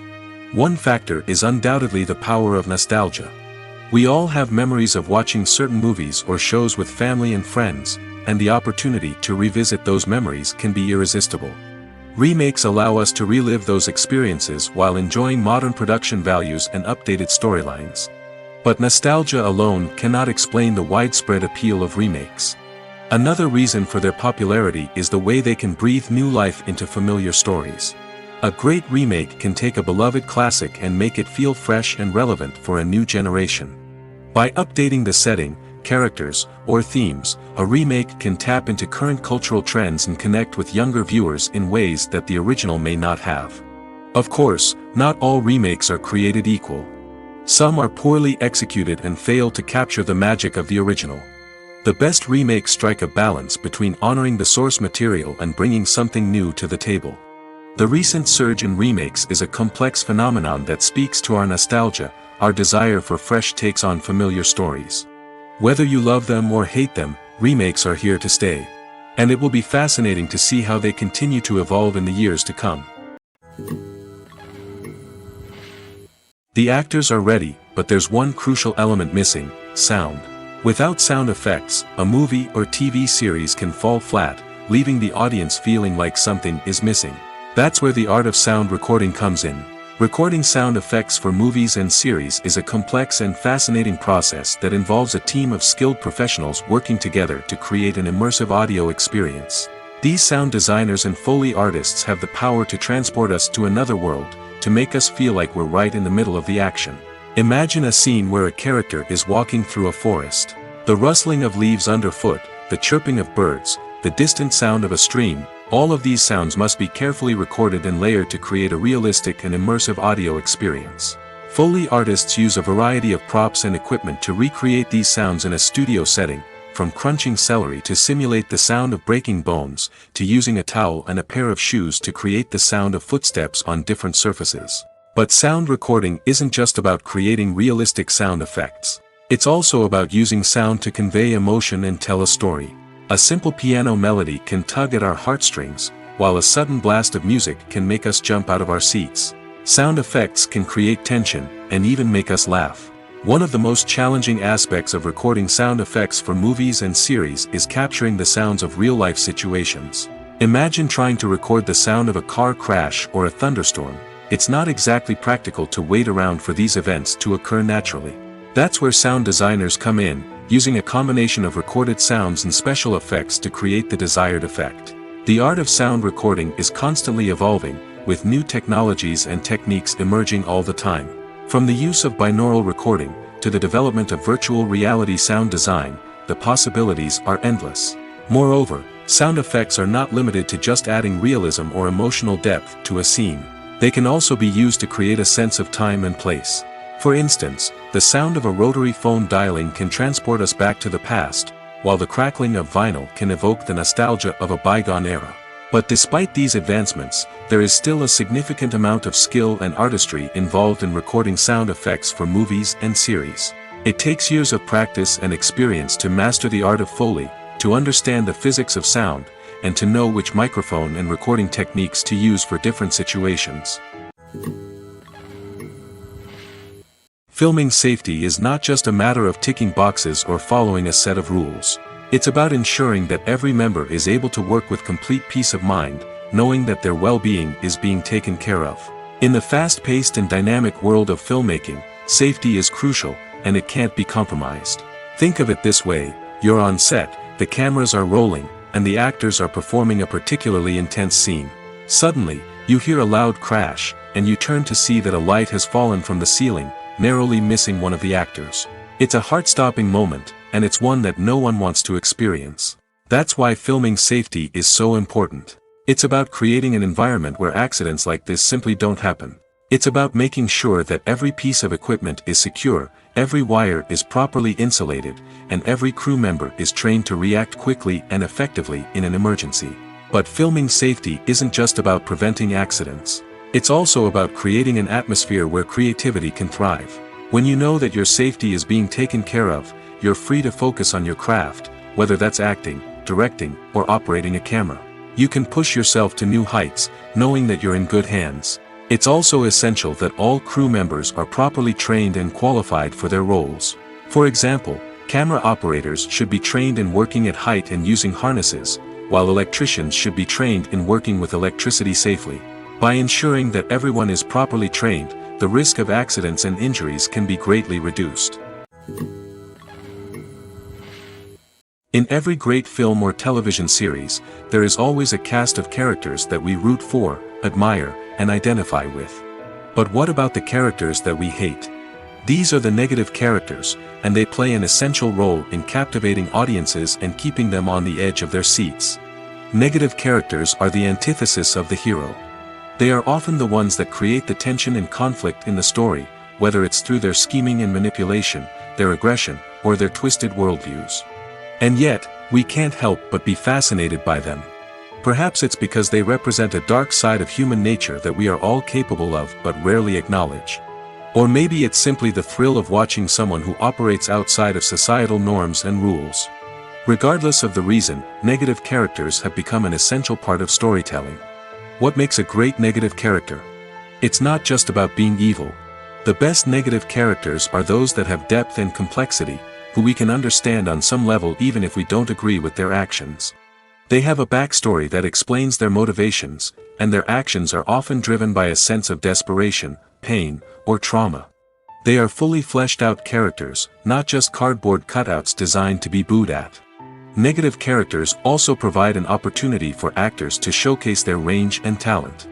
One factor is undoubtedly the power of nostalgia. We all have memories of watching certain movies or shows with family and friends, and the opportunity to revisit those memories can be irresistible. Remakes allow us to relive those experiences while enjoying modern production values and updated storylines. But nostalgia alone cannot explain the widespread appeal of remakes. Another reason for their popularity is the way they can breathe new life into familiar stories. A great remake can take a beloved classic and make it feel fresh and relevant for a new generation. By updating the setting, characters, or themes, a remake can tap into current cultural trends and connect with younger viewers in ways that the original may not have. Of course, not all remakes are created equal. Some are poorly executed and fail to capture the magic of the original. The best remakes strike a balance between honoring the source material and bringing something new to the table. The recent surge in remakes is a complex phenomenon that speaks to our nostalgia, our desire for fresh takes on familiar stories. Whether you love them or hate them, remakes are here to stay. And it will be fascinating to see how they continue to evolve in the years to come. The actors are ready, but there's one crucial element missing: sound. Without sound effects, a movie or TV series can fall flat, leaving the audience feeling like something is missing. That's where the art of sound recording comes in. Recording sound effects for movies and series is a complex and fascinating process that involves a team of skilled professionals working together to create an immersive audio experience. These sound designers and Foley artists have the power to transport us to another world, to make us feel like we're right in the middle of the action. Imagine a scene where a character is walking through a forest. The rustling of leaves underfoot, the chirping of birds, the distant sound of a stream, all of these sounds must be carefully recorded and layered to create a realistic and immersive audio experience. Foley artists use a variety of props and equipment to recreate these sounds in a studio setting, from crunching celery to simulate the sound of breaking bones, to using a towel and a pair of shoes to create the sound of footsteps on different surfaces. But sound recording isn't just about creating realistic sound effects. It's also about using sound to convey emotion and tell a story. A simple piano melody can tug at our heartstrings, while a sudden blast of music can make us jump out of our seats. Sound effects can create tension, and even make us laugh. One of the most challenging aspects of recording sound effects for movies and series is capturing the sounds of real-life situations. Imagine trying to record the sound of a car crash or a thunderstorm. It's not exactly practical to wait around for these events to occur naturally. That's where sound designers come in, using a combination of recorded sounds and special effects to create the desired effect. The art of sound recording is constantly evolving, with new technologies and techniques emerging all the time. From the use of binaural recording, to the development of virtual reality sound design, the possibilities are endless. Moreover, sound effects are not limited to just adding realism or emotional depth to a scene. They can also be used to create a sense of time and place. For instance, the sound of a rotary phone dialing can transport us back to the past, while the crackling of vinyl can evoke the nostalgia of a bygone era. But despite these advancements, there is still a significant amount of skill and artistry involved in recording sound effects for movies and series. It takes years of practice and experience to master the art of Foley, to understand the physics of sound, and to know which microphone and recording techniques to use for different situations. Filming safety is not just a matter of ticking boxes or following a set of rules. It's about ensuring that every member is able to work with complete peace of mind, knowing that their well-being is being taken care of. In the fast-paced and dynamic world of filmmaking, safety is crucial, and it can't be compromised. Think of it this way: you're on set, the cameras are rolling, and the actors are performing a particularly intense scene. Suddenly, you hear a loud crash, and you turn to see that a light has fallen from the ceiling, narrowly missing one of the actors. It's a heart-stopping moment, and it's one that no one wants to experience. That's why filming safety is so important. It's about creating an environment where accidents like this simply don't happen. It's about making sure that every piece of equipment is secure, every wire is properly insulated, and every crew member is trained to react quickly and effectively in an emergency. But filming safety isn't just about preventing accidents. It's also about creating an atmosphere where creativity can thrive. When you know that your safety is being taken care of, you're free to focus on your craft, whether that's acting, directing, or operating a camera. You can push yourself to new heights, knowing that you're in good hands. It's also essential that all crew members are properly trained and qualified for their roles. For example, camera operators should be trained in working at height and using harnesses, while electricians should be trained in working with electricity safely. By ensuring that everyone is properly trained, the risk of accidents and injuries can be greatly reduced. In every great film or television series, there is always a cast of characters that we root for, admire, and identify with. But what about the characters that we hate? These are the negative characters, and they play an essential role in captivating audiences and keeping them on the edge of their seats. Negative characters are the antithesis of the hero. They are often the ones that create the tension and conflict in the story, whether it's through their scheming and manipulation, their aggression, or their twisted worldviews. And yet, we can't help but be fascinated by them. Perhaps it's because they represent a dark side of human nature that we are all capable of but rarely acknowledge. Or maybe it's simply the thrill of watching someone who operates outside of societal norms and rules. Regardless of the reason, negative characters have become an essential part of storytelling. What makes a great negative character? It's not just about being evil. The best negative characters are those that have depth and complexity, who we can understand on some level even if we don't agree with their actions. They have a backstory that explains their motivations, and their actions are often driven by a sense of desperation, pain, or trauma. They are fully fleshed out characters, not just cardboard cutouts designed to be booed at. Negative characters also provide an opportunity for actors to showcase their range and talent.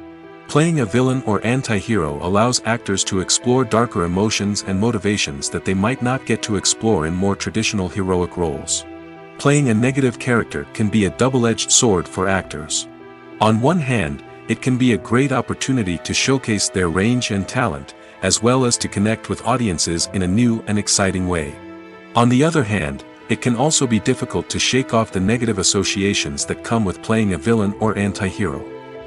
Playing a villain or anti-hero allows actors to explore darker emotions and motivations that they might not get to explore in more traditional heroic roles. Playing a negative character can be a double-edged sword for actors. On one hand, it can be a great opportunity to showcase their range and talent, as well as to connect with audiences in a new and exciting way. On the other hand, it can also be difficult to shake off the negative associations that come with playing a villain or anti-hero.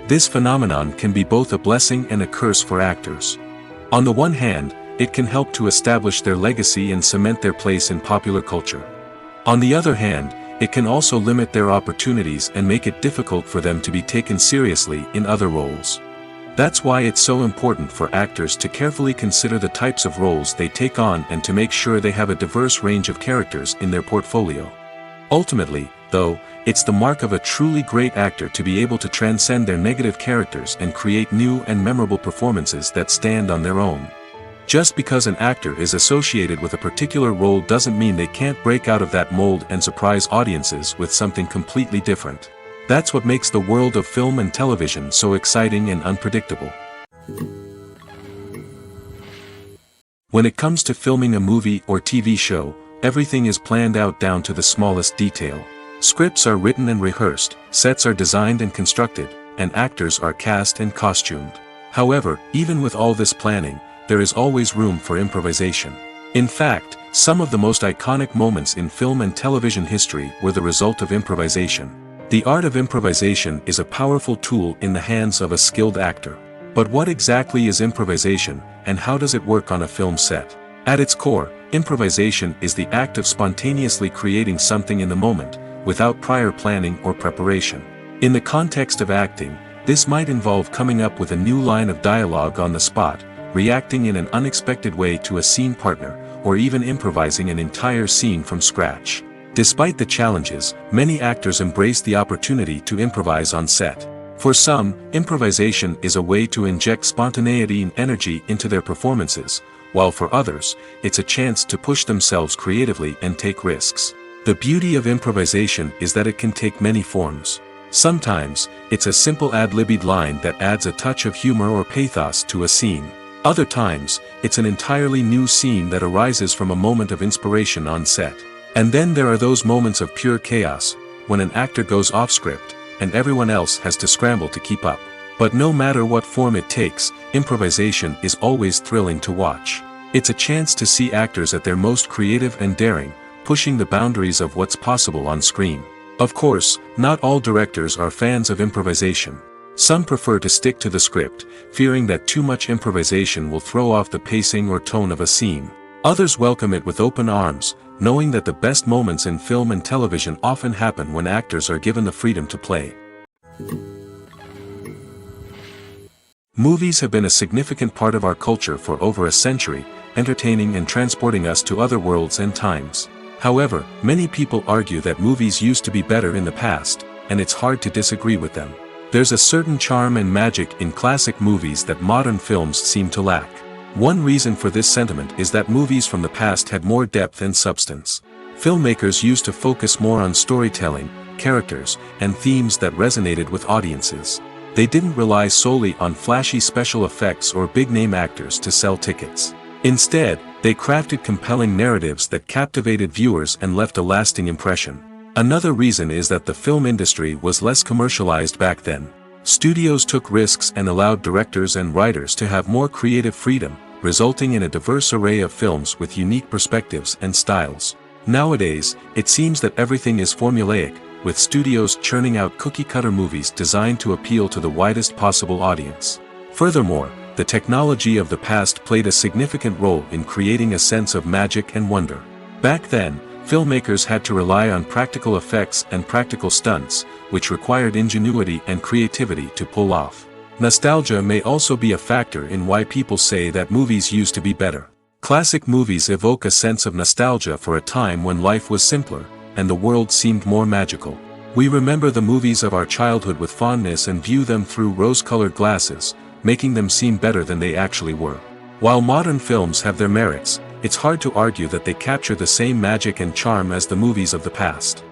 This phenomenon can be both a blessing and a curse for actors. On the one hand, it can help to establish their legacy and cement their place in popular culture. On the other hand, it can also limit their opportunities and make it difficult for them to be taken seriously in other roles. That's why it's so important for actors to carefully consider the types of roles they take on and to make sure they have a diverse range of characters in their portfolio. Ultimately, though, it's the mark of a truly great actor to be able to transcend their negative characters and create new and memorable performances that stand on their own. Just because an actor is associated with a particular role doesn't mean they can't break out of that mold and surprise audiences with something completely different. That's what makes the world of film and television so exciting and unpredictable. When it comes to filming a movie or TV show, everything is planned out down to the smallest detail. Scripts are written and rehearsed, sets are designed and constructed, and actors are cast and costumed. However, even with all this planning, there is always room for improvisation. In fact, some of the most iconic moments in film and television history were the result of improvisation. The art of improvisation is a powerful tool in the hands of a skilled actor. But what exactly is improvisation, and how does it work on a film set? At its core, improvisation is the act of spontaneously creating something in the moment, without prior planning or preparation. In the context of acting, this might involve coming up with a new line of dialogue on the spot, reacting in an unexpected way to a scene partner, or even improvising an entire scene from scratch. Despite the challenges, many actors embrace the opportunity to improvise on set. For some, improvisation is a way to inject spontaneity and energy into their performances, while for others, it's a chance to push themselves creatively and take risks. The beauty of improvisation is that it can take many forms. Sometimes, it's a simple ad-libbed line that adds a touch of humor or pathos to a scene. Other times, it's an entirely new scene that arises from a moment of inspiration on set. And then there are those moments of pure chaos, when an actor goes off script, and everyone else has to scramble to keep up. But no matter what form it takes, improvisation is always thrilling to watch. It's a chance to see actors at their most creative and daring, pushing the boundaries of what's possible on screen. Of course, not all directors are fans of improvisation. Some prefer to stick to the script, fearing that too much improvisation will throw off the pacing or tone of a scene. Others welcome it with open arms, knowing that the best moments in film and television often happen when actors are given the freedom to play. Movies have been a significant part of our culture for over a century, entertaining and transporting us to other worlds and times. However, many people argue that movies used to be better in the past, and it's hard to disagree with them. There's a certain charm and magic in classic movies that modern films seem to lack. One reason for this sentiment is that movies from the past had more depth and substance. Filmmakers used to focus more on storytelling, characters, and themes that resonated with audiences. They didn't rely solely on flashy special effects or big-name actors to sell tickets. Instead, they crafted compelling narratives that captivated viewers and left a lasting impression. Another reason is that the film industry was less commercialized back then. Studios took risks and allowed directors and writers to have more creative freedom, resulting in a diverse array of films with unique perspectives and styles. Nowadays, it seems that everything is formulaic, with studios churning out cookie-cutter movies designed to appeal to the widest possible audience. Furthermore, the technology of the past played a significant role in creating a sense of magic and wonder. Back then, filmmakers had to rely on practical effects and practical stunts, which required ingenuity and creativity to pull off. Nostalgia may also be a factor in why people say that movies used to be better. Classic movies evoke a sense of nostalgia for a time when life was simpler, and the world seemed more magical. We remember the movies of our childhood with fondness and view them through rose-colored glasses, making them seem better than they actually were. While modern films have their merits, it's hard to argue that they capture the same magic and charm as the movies of the past.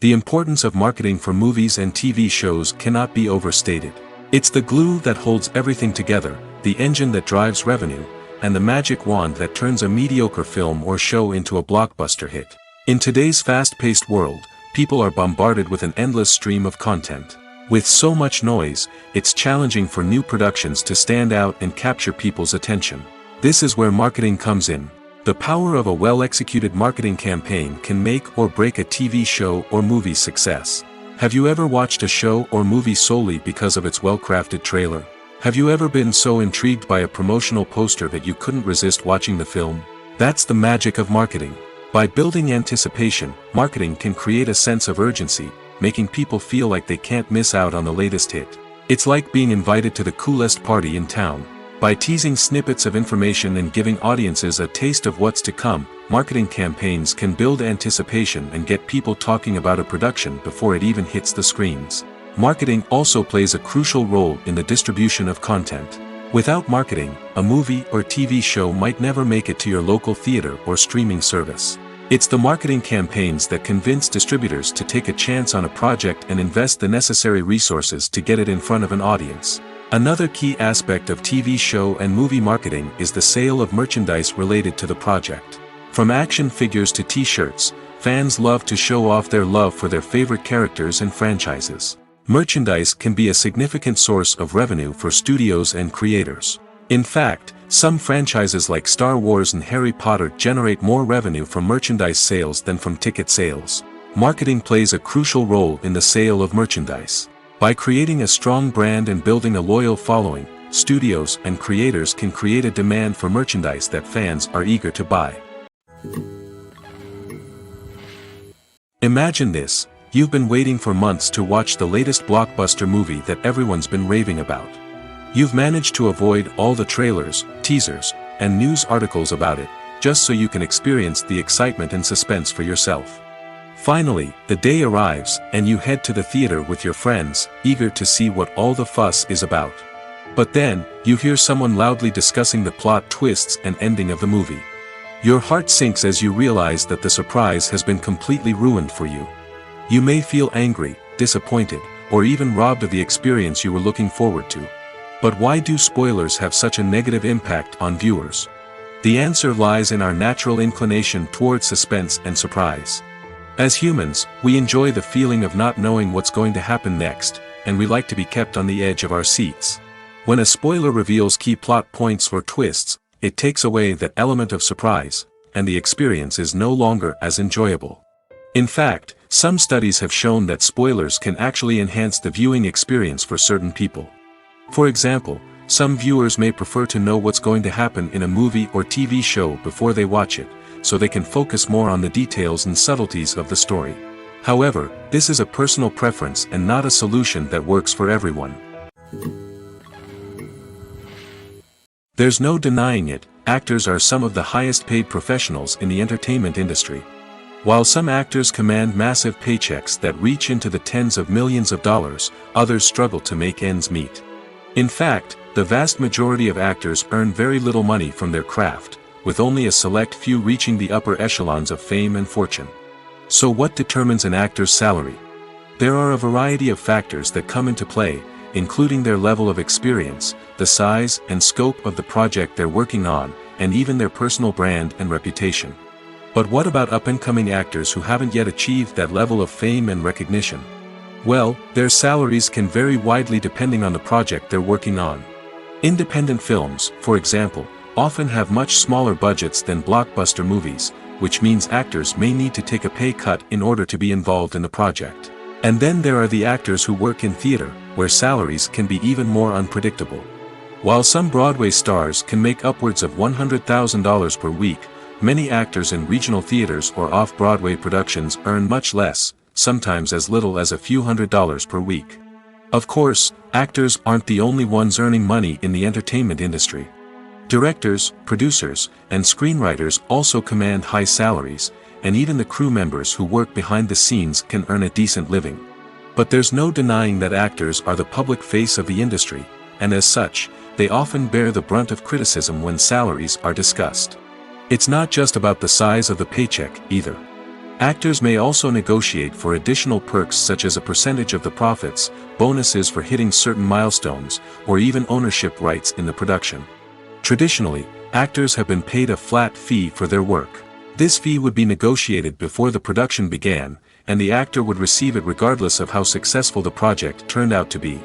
The importance of marketing for movies and TV shows cannot be overstated. It's the glue that holds everything together, the engine that drives revenue, and the magic wand that turns a mediocre film or show into a blockbuster hit. In today's fast-paced world, people are bombarded with an endless stream of content. With so much noise, it's challenging for new productions to stand out and capture people's attention. This is where marketing comes in. The power of a well-executed marketing campaign can make or break a TV show or movie's success. Have you ever watched a show or movie solely because of its well-crafted trailer? Have you ever been so intrigued by a promotional poster that you couldn't resist watching the film? That's the magic of marketing. By building anticipation, marketing can create a sense of urgency, making people feel like they can't miss out on the latest hit. It's like being invited to the coolest party in town. By teasing snippets of information and giving audiences a taste of what's to come, marketing campaigns can build anticipation and get people talking about a production before it even hits the screens. Marketing also plays a crucial role in the distribution of content. Without marketing, a movie or TV show might never make it to your local theater or streaming service. It's the marketing campaigns that convince distributors to take a chance on a project and invest the necessary resources to get it in front of an audience. Another key aspect of TV show and movie marketing is the sale of merchandise related to the project. From action figures to t-shirts, fans love to show off their love for their favorite characters and franchises. Merchandise can be a significant source of revenue for studios and creators. In fact, some franchises like Star Wars and Harry Potter generate more revenue from merchandise sales than from ticket sales. Marketing plays a crucial role in the sale of merchandise. By creating a strong brand and building a loyal following, studios and creators can create a demand for merchandise that fans are eager to buy. Imagine this: you've been waiting for months to watch the latest blockbuster movie that everyone's been raving about. You've managed to avoid all the trailers, teasers, and news articles about it, just so you can experience the excitement and suspense for yourself. Finally, the day arrives, and you head to the theater with your friends, eager to see what all the fuss is about. But then, you hear someone loudly discussing the plot twists and ending of the movie. Your heart sinks as you realize that the surprise has been completely ruined for you. You may feel angry, disappointed, or even robbed of the experience you were looking forward to. But why do spoilers have such a negative impact on viewers? The answer lies in our natural inclination toward suspense and surprise. As humans, we enjoy the feeling of not knowing what's going to happen next, and we like to be kept on the edge of our seats. When a spoiler reveals key plot points or twists, it takes away that element of surprise, and the experience is no longer as enjoyable. In fact, some studies have shown that spoilers can actually enhance the viewing experience for certain people. For example, some viewers may prefer to know what's going to happen in a movie or TV show before they watch it, so they can focus more on the details and subtleties of the story. However, this is a personal preference and not a solution that works for everyone. There's no denying it, actors are some of the highest paid professionals in the entertainment industry. While some actors command massive paychecks that reach into the tens of millions of dollars, others struggle to make ends meet. In fact, the vast majority of actors earn very little money from their craft, with only a select few reaching the upper echelons of fame and fortune. So what determines an actor's salary? There are a variety of factors that come into play, including their level of experience, the size and scope of the project they're working on, and even their personal brand and reputation. But what about up-and-coming actors who haven't yet achieved that level of fame and recognition? Well, their salaries can vary widely depending on the project they're working on. Independent films, for example, often have much smaller budgets than blockbuster movies, which means actors may need to take a pay cut in order to be involved in the project. And then there are the actors who work in theater, where salaries can be even more unpredictable. While some Broadway stars can make upwards of $100,000 per week, many actors in regional theaters or off-Broadway productions earn much less, sometimes as little as a few $100s per week. Of course, actors aren't the only ones earning money in the entertainment industry. Directors, producers, and screenwriters also command high salaries, and even the crew members who work behind the scenes can earn a decent living. But there's no denying that actors are the public face of the industry, and as such, they often bear the brunt of criticism when salaries are discussed. It's not just about the size of the paycheck, either. Actors may also negotiate for additional perks such as a percentage of the profits, bonuses for hitting certain milestones, or even ownership rights in the production. Traditionally, actors have been paid a flat fee for their work. This fee would be negotiated before the production began, and the actor would receive it regardless of how successful the project turned out to be.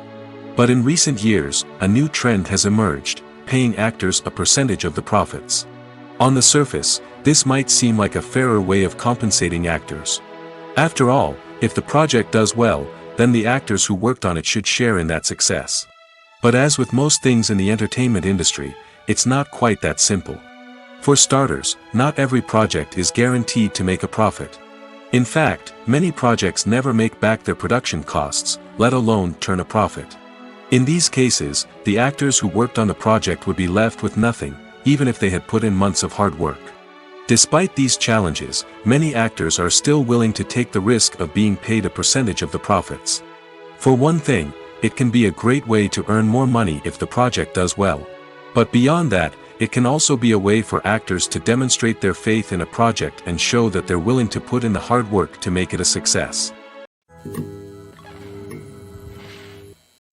But in recent years, a new trend has emerged, paying actors a percentage of the profits. On the surface, this might seem like a fairer way of compensating actors. After all, if the project does well, then the actors who worked on it should share in that success. But as with most things in the entertainment industry, it's not quite that simple. For starters, not every project is guaranteed to make a profit. In fact, many projects never make back their production costs, let alone turn a profit. In these cases, the actors who worked on the project would be left with nothing, even if they had put in months of hard work. Despite these challenges, many actors are still willing to take the risk of being paid a percentage of the profits. For one thing, it can be a great way to earn more money if the project does well. But beyond that, it can also be a way for actors to demonstrate their faith in a project and show that they're willing to put in the hard work to make it a success.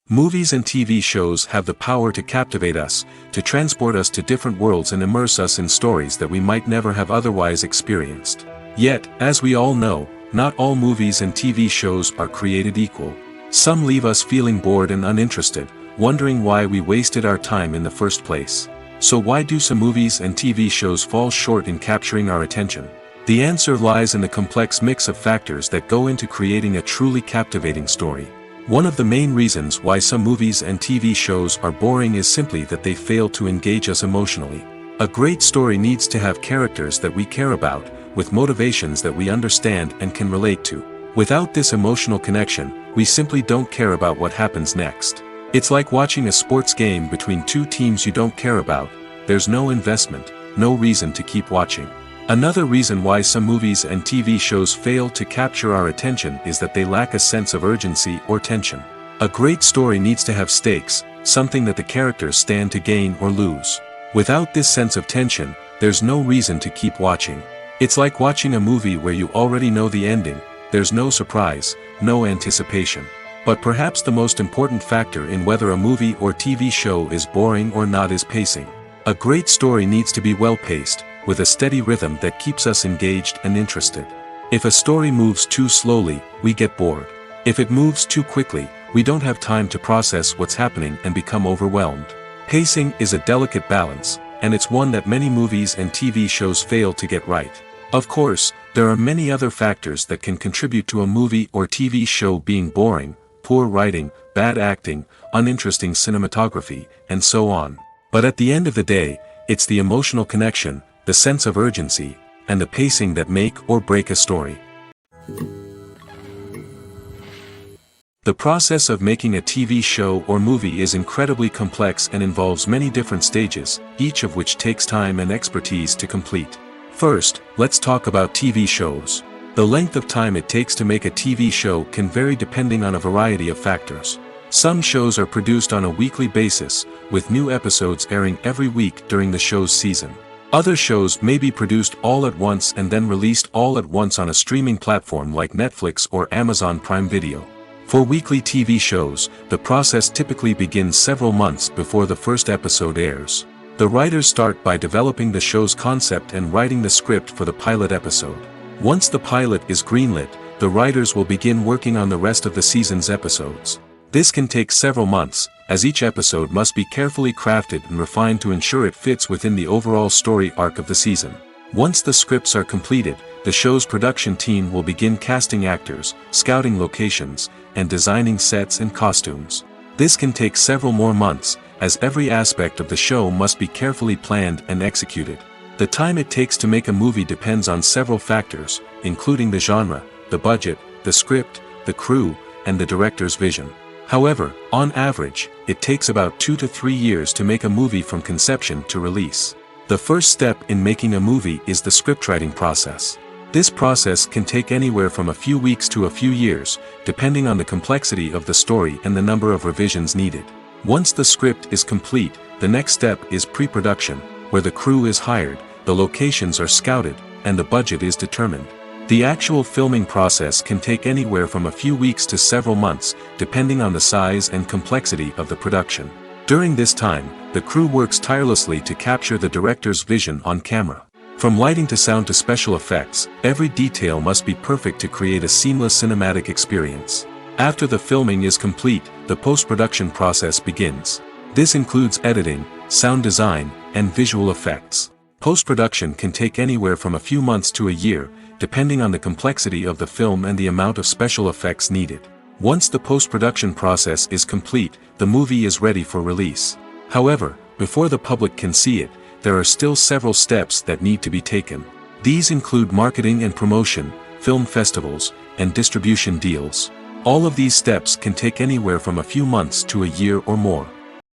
Movies and TV shows have the power to captivate us, to transport us to different worlds and immerse us in stories that we might never have otherwise experienced. Yet, as we all know, not all movies and TV shows are created equal. Some leave us feeling bored and uninterested, wondering why we wasted our time in the first place. So why do some movies and TV shows fall short in capturing our attention? The answer lies in the complex mix of factors that go into creating a truly captivating story. One of the main reasons why some movies and TV shows are boring is simply that they fail to engage us emotionally. A great story needs to have characters that we care about, with motivations that we understand and can relate to. Without this emotional connection, we simply don't care about what happens next. It's like watching a sports game between two teams you don't care about. There's no investment, no reason to keep watching. Another reason why some movies and TV shows fail to capture our attention is that they lack a sense of urgency or tension. A great story needs to have stakes, something that the characters stand to gain or lose. Without this sense of tension, there's no reason to keep watching. It's like watching a movie where you already know the ending, there's no surprise, no anticipation. But perhaps the most important factor in whether a movie or TV show is boring or not is pacing. A great story needs to be well paced, with a steady rhythm that keeps us engaged and interested. If a story moves too slowly, we get bored. If it moves too quickly, we don't have time to process what's happening and become overwhelmed. Pacing is a delicate balance, and it's one that many movies and TV shows fail to get right. Of course, there are many other factors that can contribute to a movie or TV show being boring: poor writing, bad acting, uninteresting cinematography, and so on. But at the end of the day, it's the emotional connection, the sense of urgency, and the pacing that make or break a story. The process of making a TV show or movie is incredibly complex and involves many different stages, each of which takes time and expertise to complete. First, let's talk about TV shows. The length of time it takes to make a TV show can vary depending on a variety of factors. Some shows are produced on a weekly basis, with new episodes airing every week during the show's season. Other shows may be produced all at once and then released all at once on a streaming platform like Netflix or Amazon Prime Video. For weekly TV shows, the process typically begins several months before the first episode airs. The writers start by developing the show's concept and writing the script for the pilot episode. Once the pilot is greenlit, the writers will begin working on the rest of the season's episodes. This can take several months, as each episode must be carefully crafted and refined to ensure it fits within the overall story arc of the season. Once the scripts are completed, the show's production team will begin casting actors, scouting locations, and designing sets and costumes. This can take several more months, as every aspect of the show must be carefully planned and executed. The time it takes to make a movie depends on several factors, including the genre, the budget, the script, the crew, and the director's vision. However, on average, it takes about 2 to 3 years to make a movie from conception to release. The first step in making a movie is the scriptwriting process. This process can take anywhere from a few weeks to a few years, depending on the complexity of the story and the number of revisions needed. Once the script is complete, the next step is pre-production, where the crew is hired, the locations are scouted, and the budget is determined. The actual filming process can take anywhere from a few weeks to several months, depending on the size and complexity of the production. During this time, the crew works tirelessly to capture the director's vision on camera. From lighting to sound to special effects, every detail must be perfect to create a seamless cinematic experience. After the filming is complete, the post-production process begins. This includes editing, sound design, and visual effects. Post-production can take anywhere from a few months to a year, depending on the complexity of the film and the amount of special effects needed. Once the post-production process is complete, the movie is ready for release. However, before the public can see it, there are still several steps that need to be taken. These include marketing and promotion, film festivals, and distribution deals. All of these steps can take anywhere from a few months to a year or more.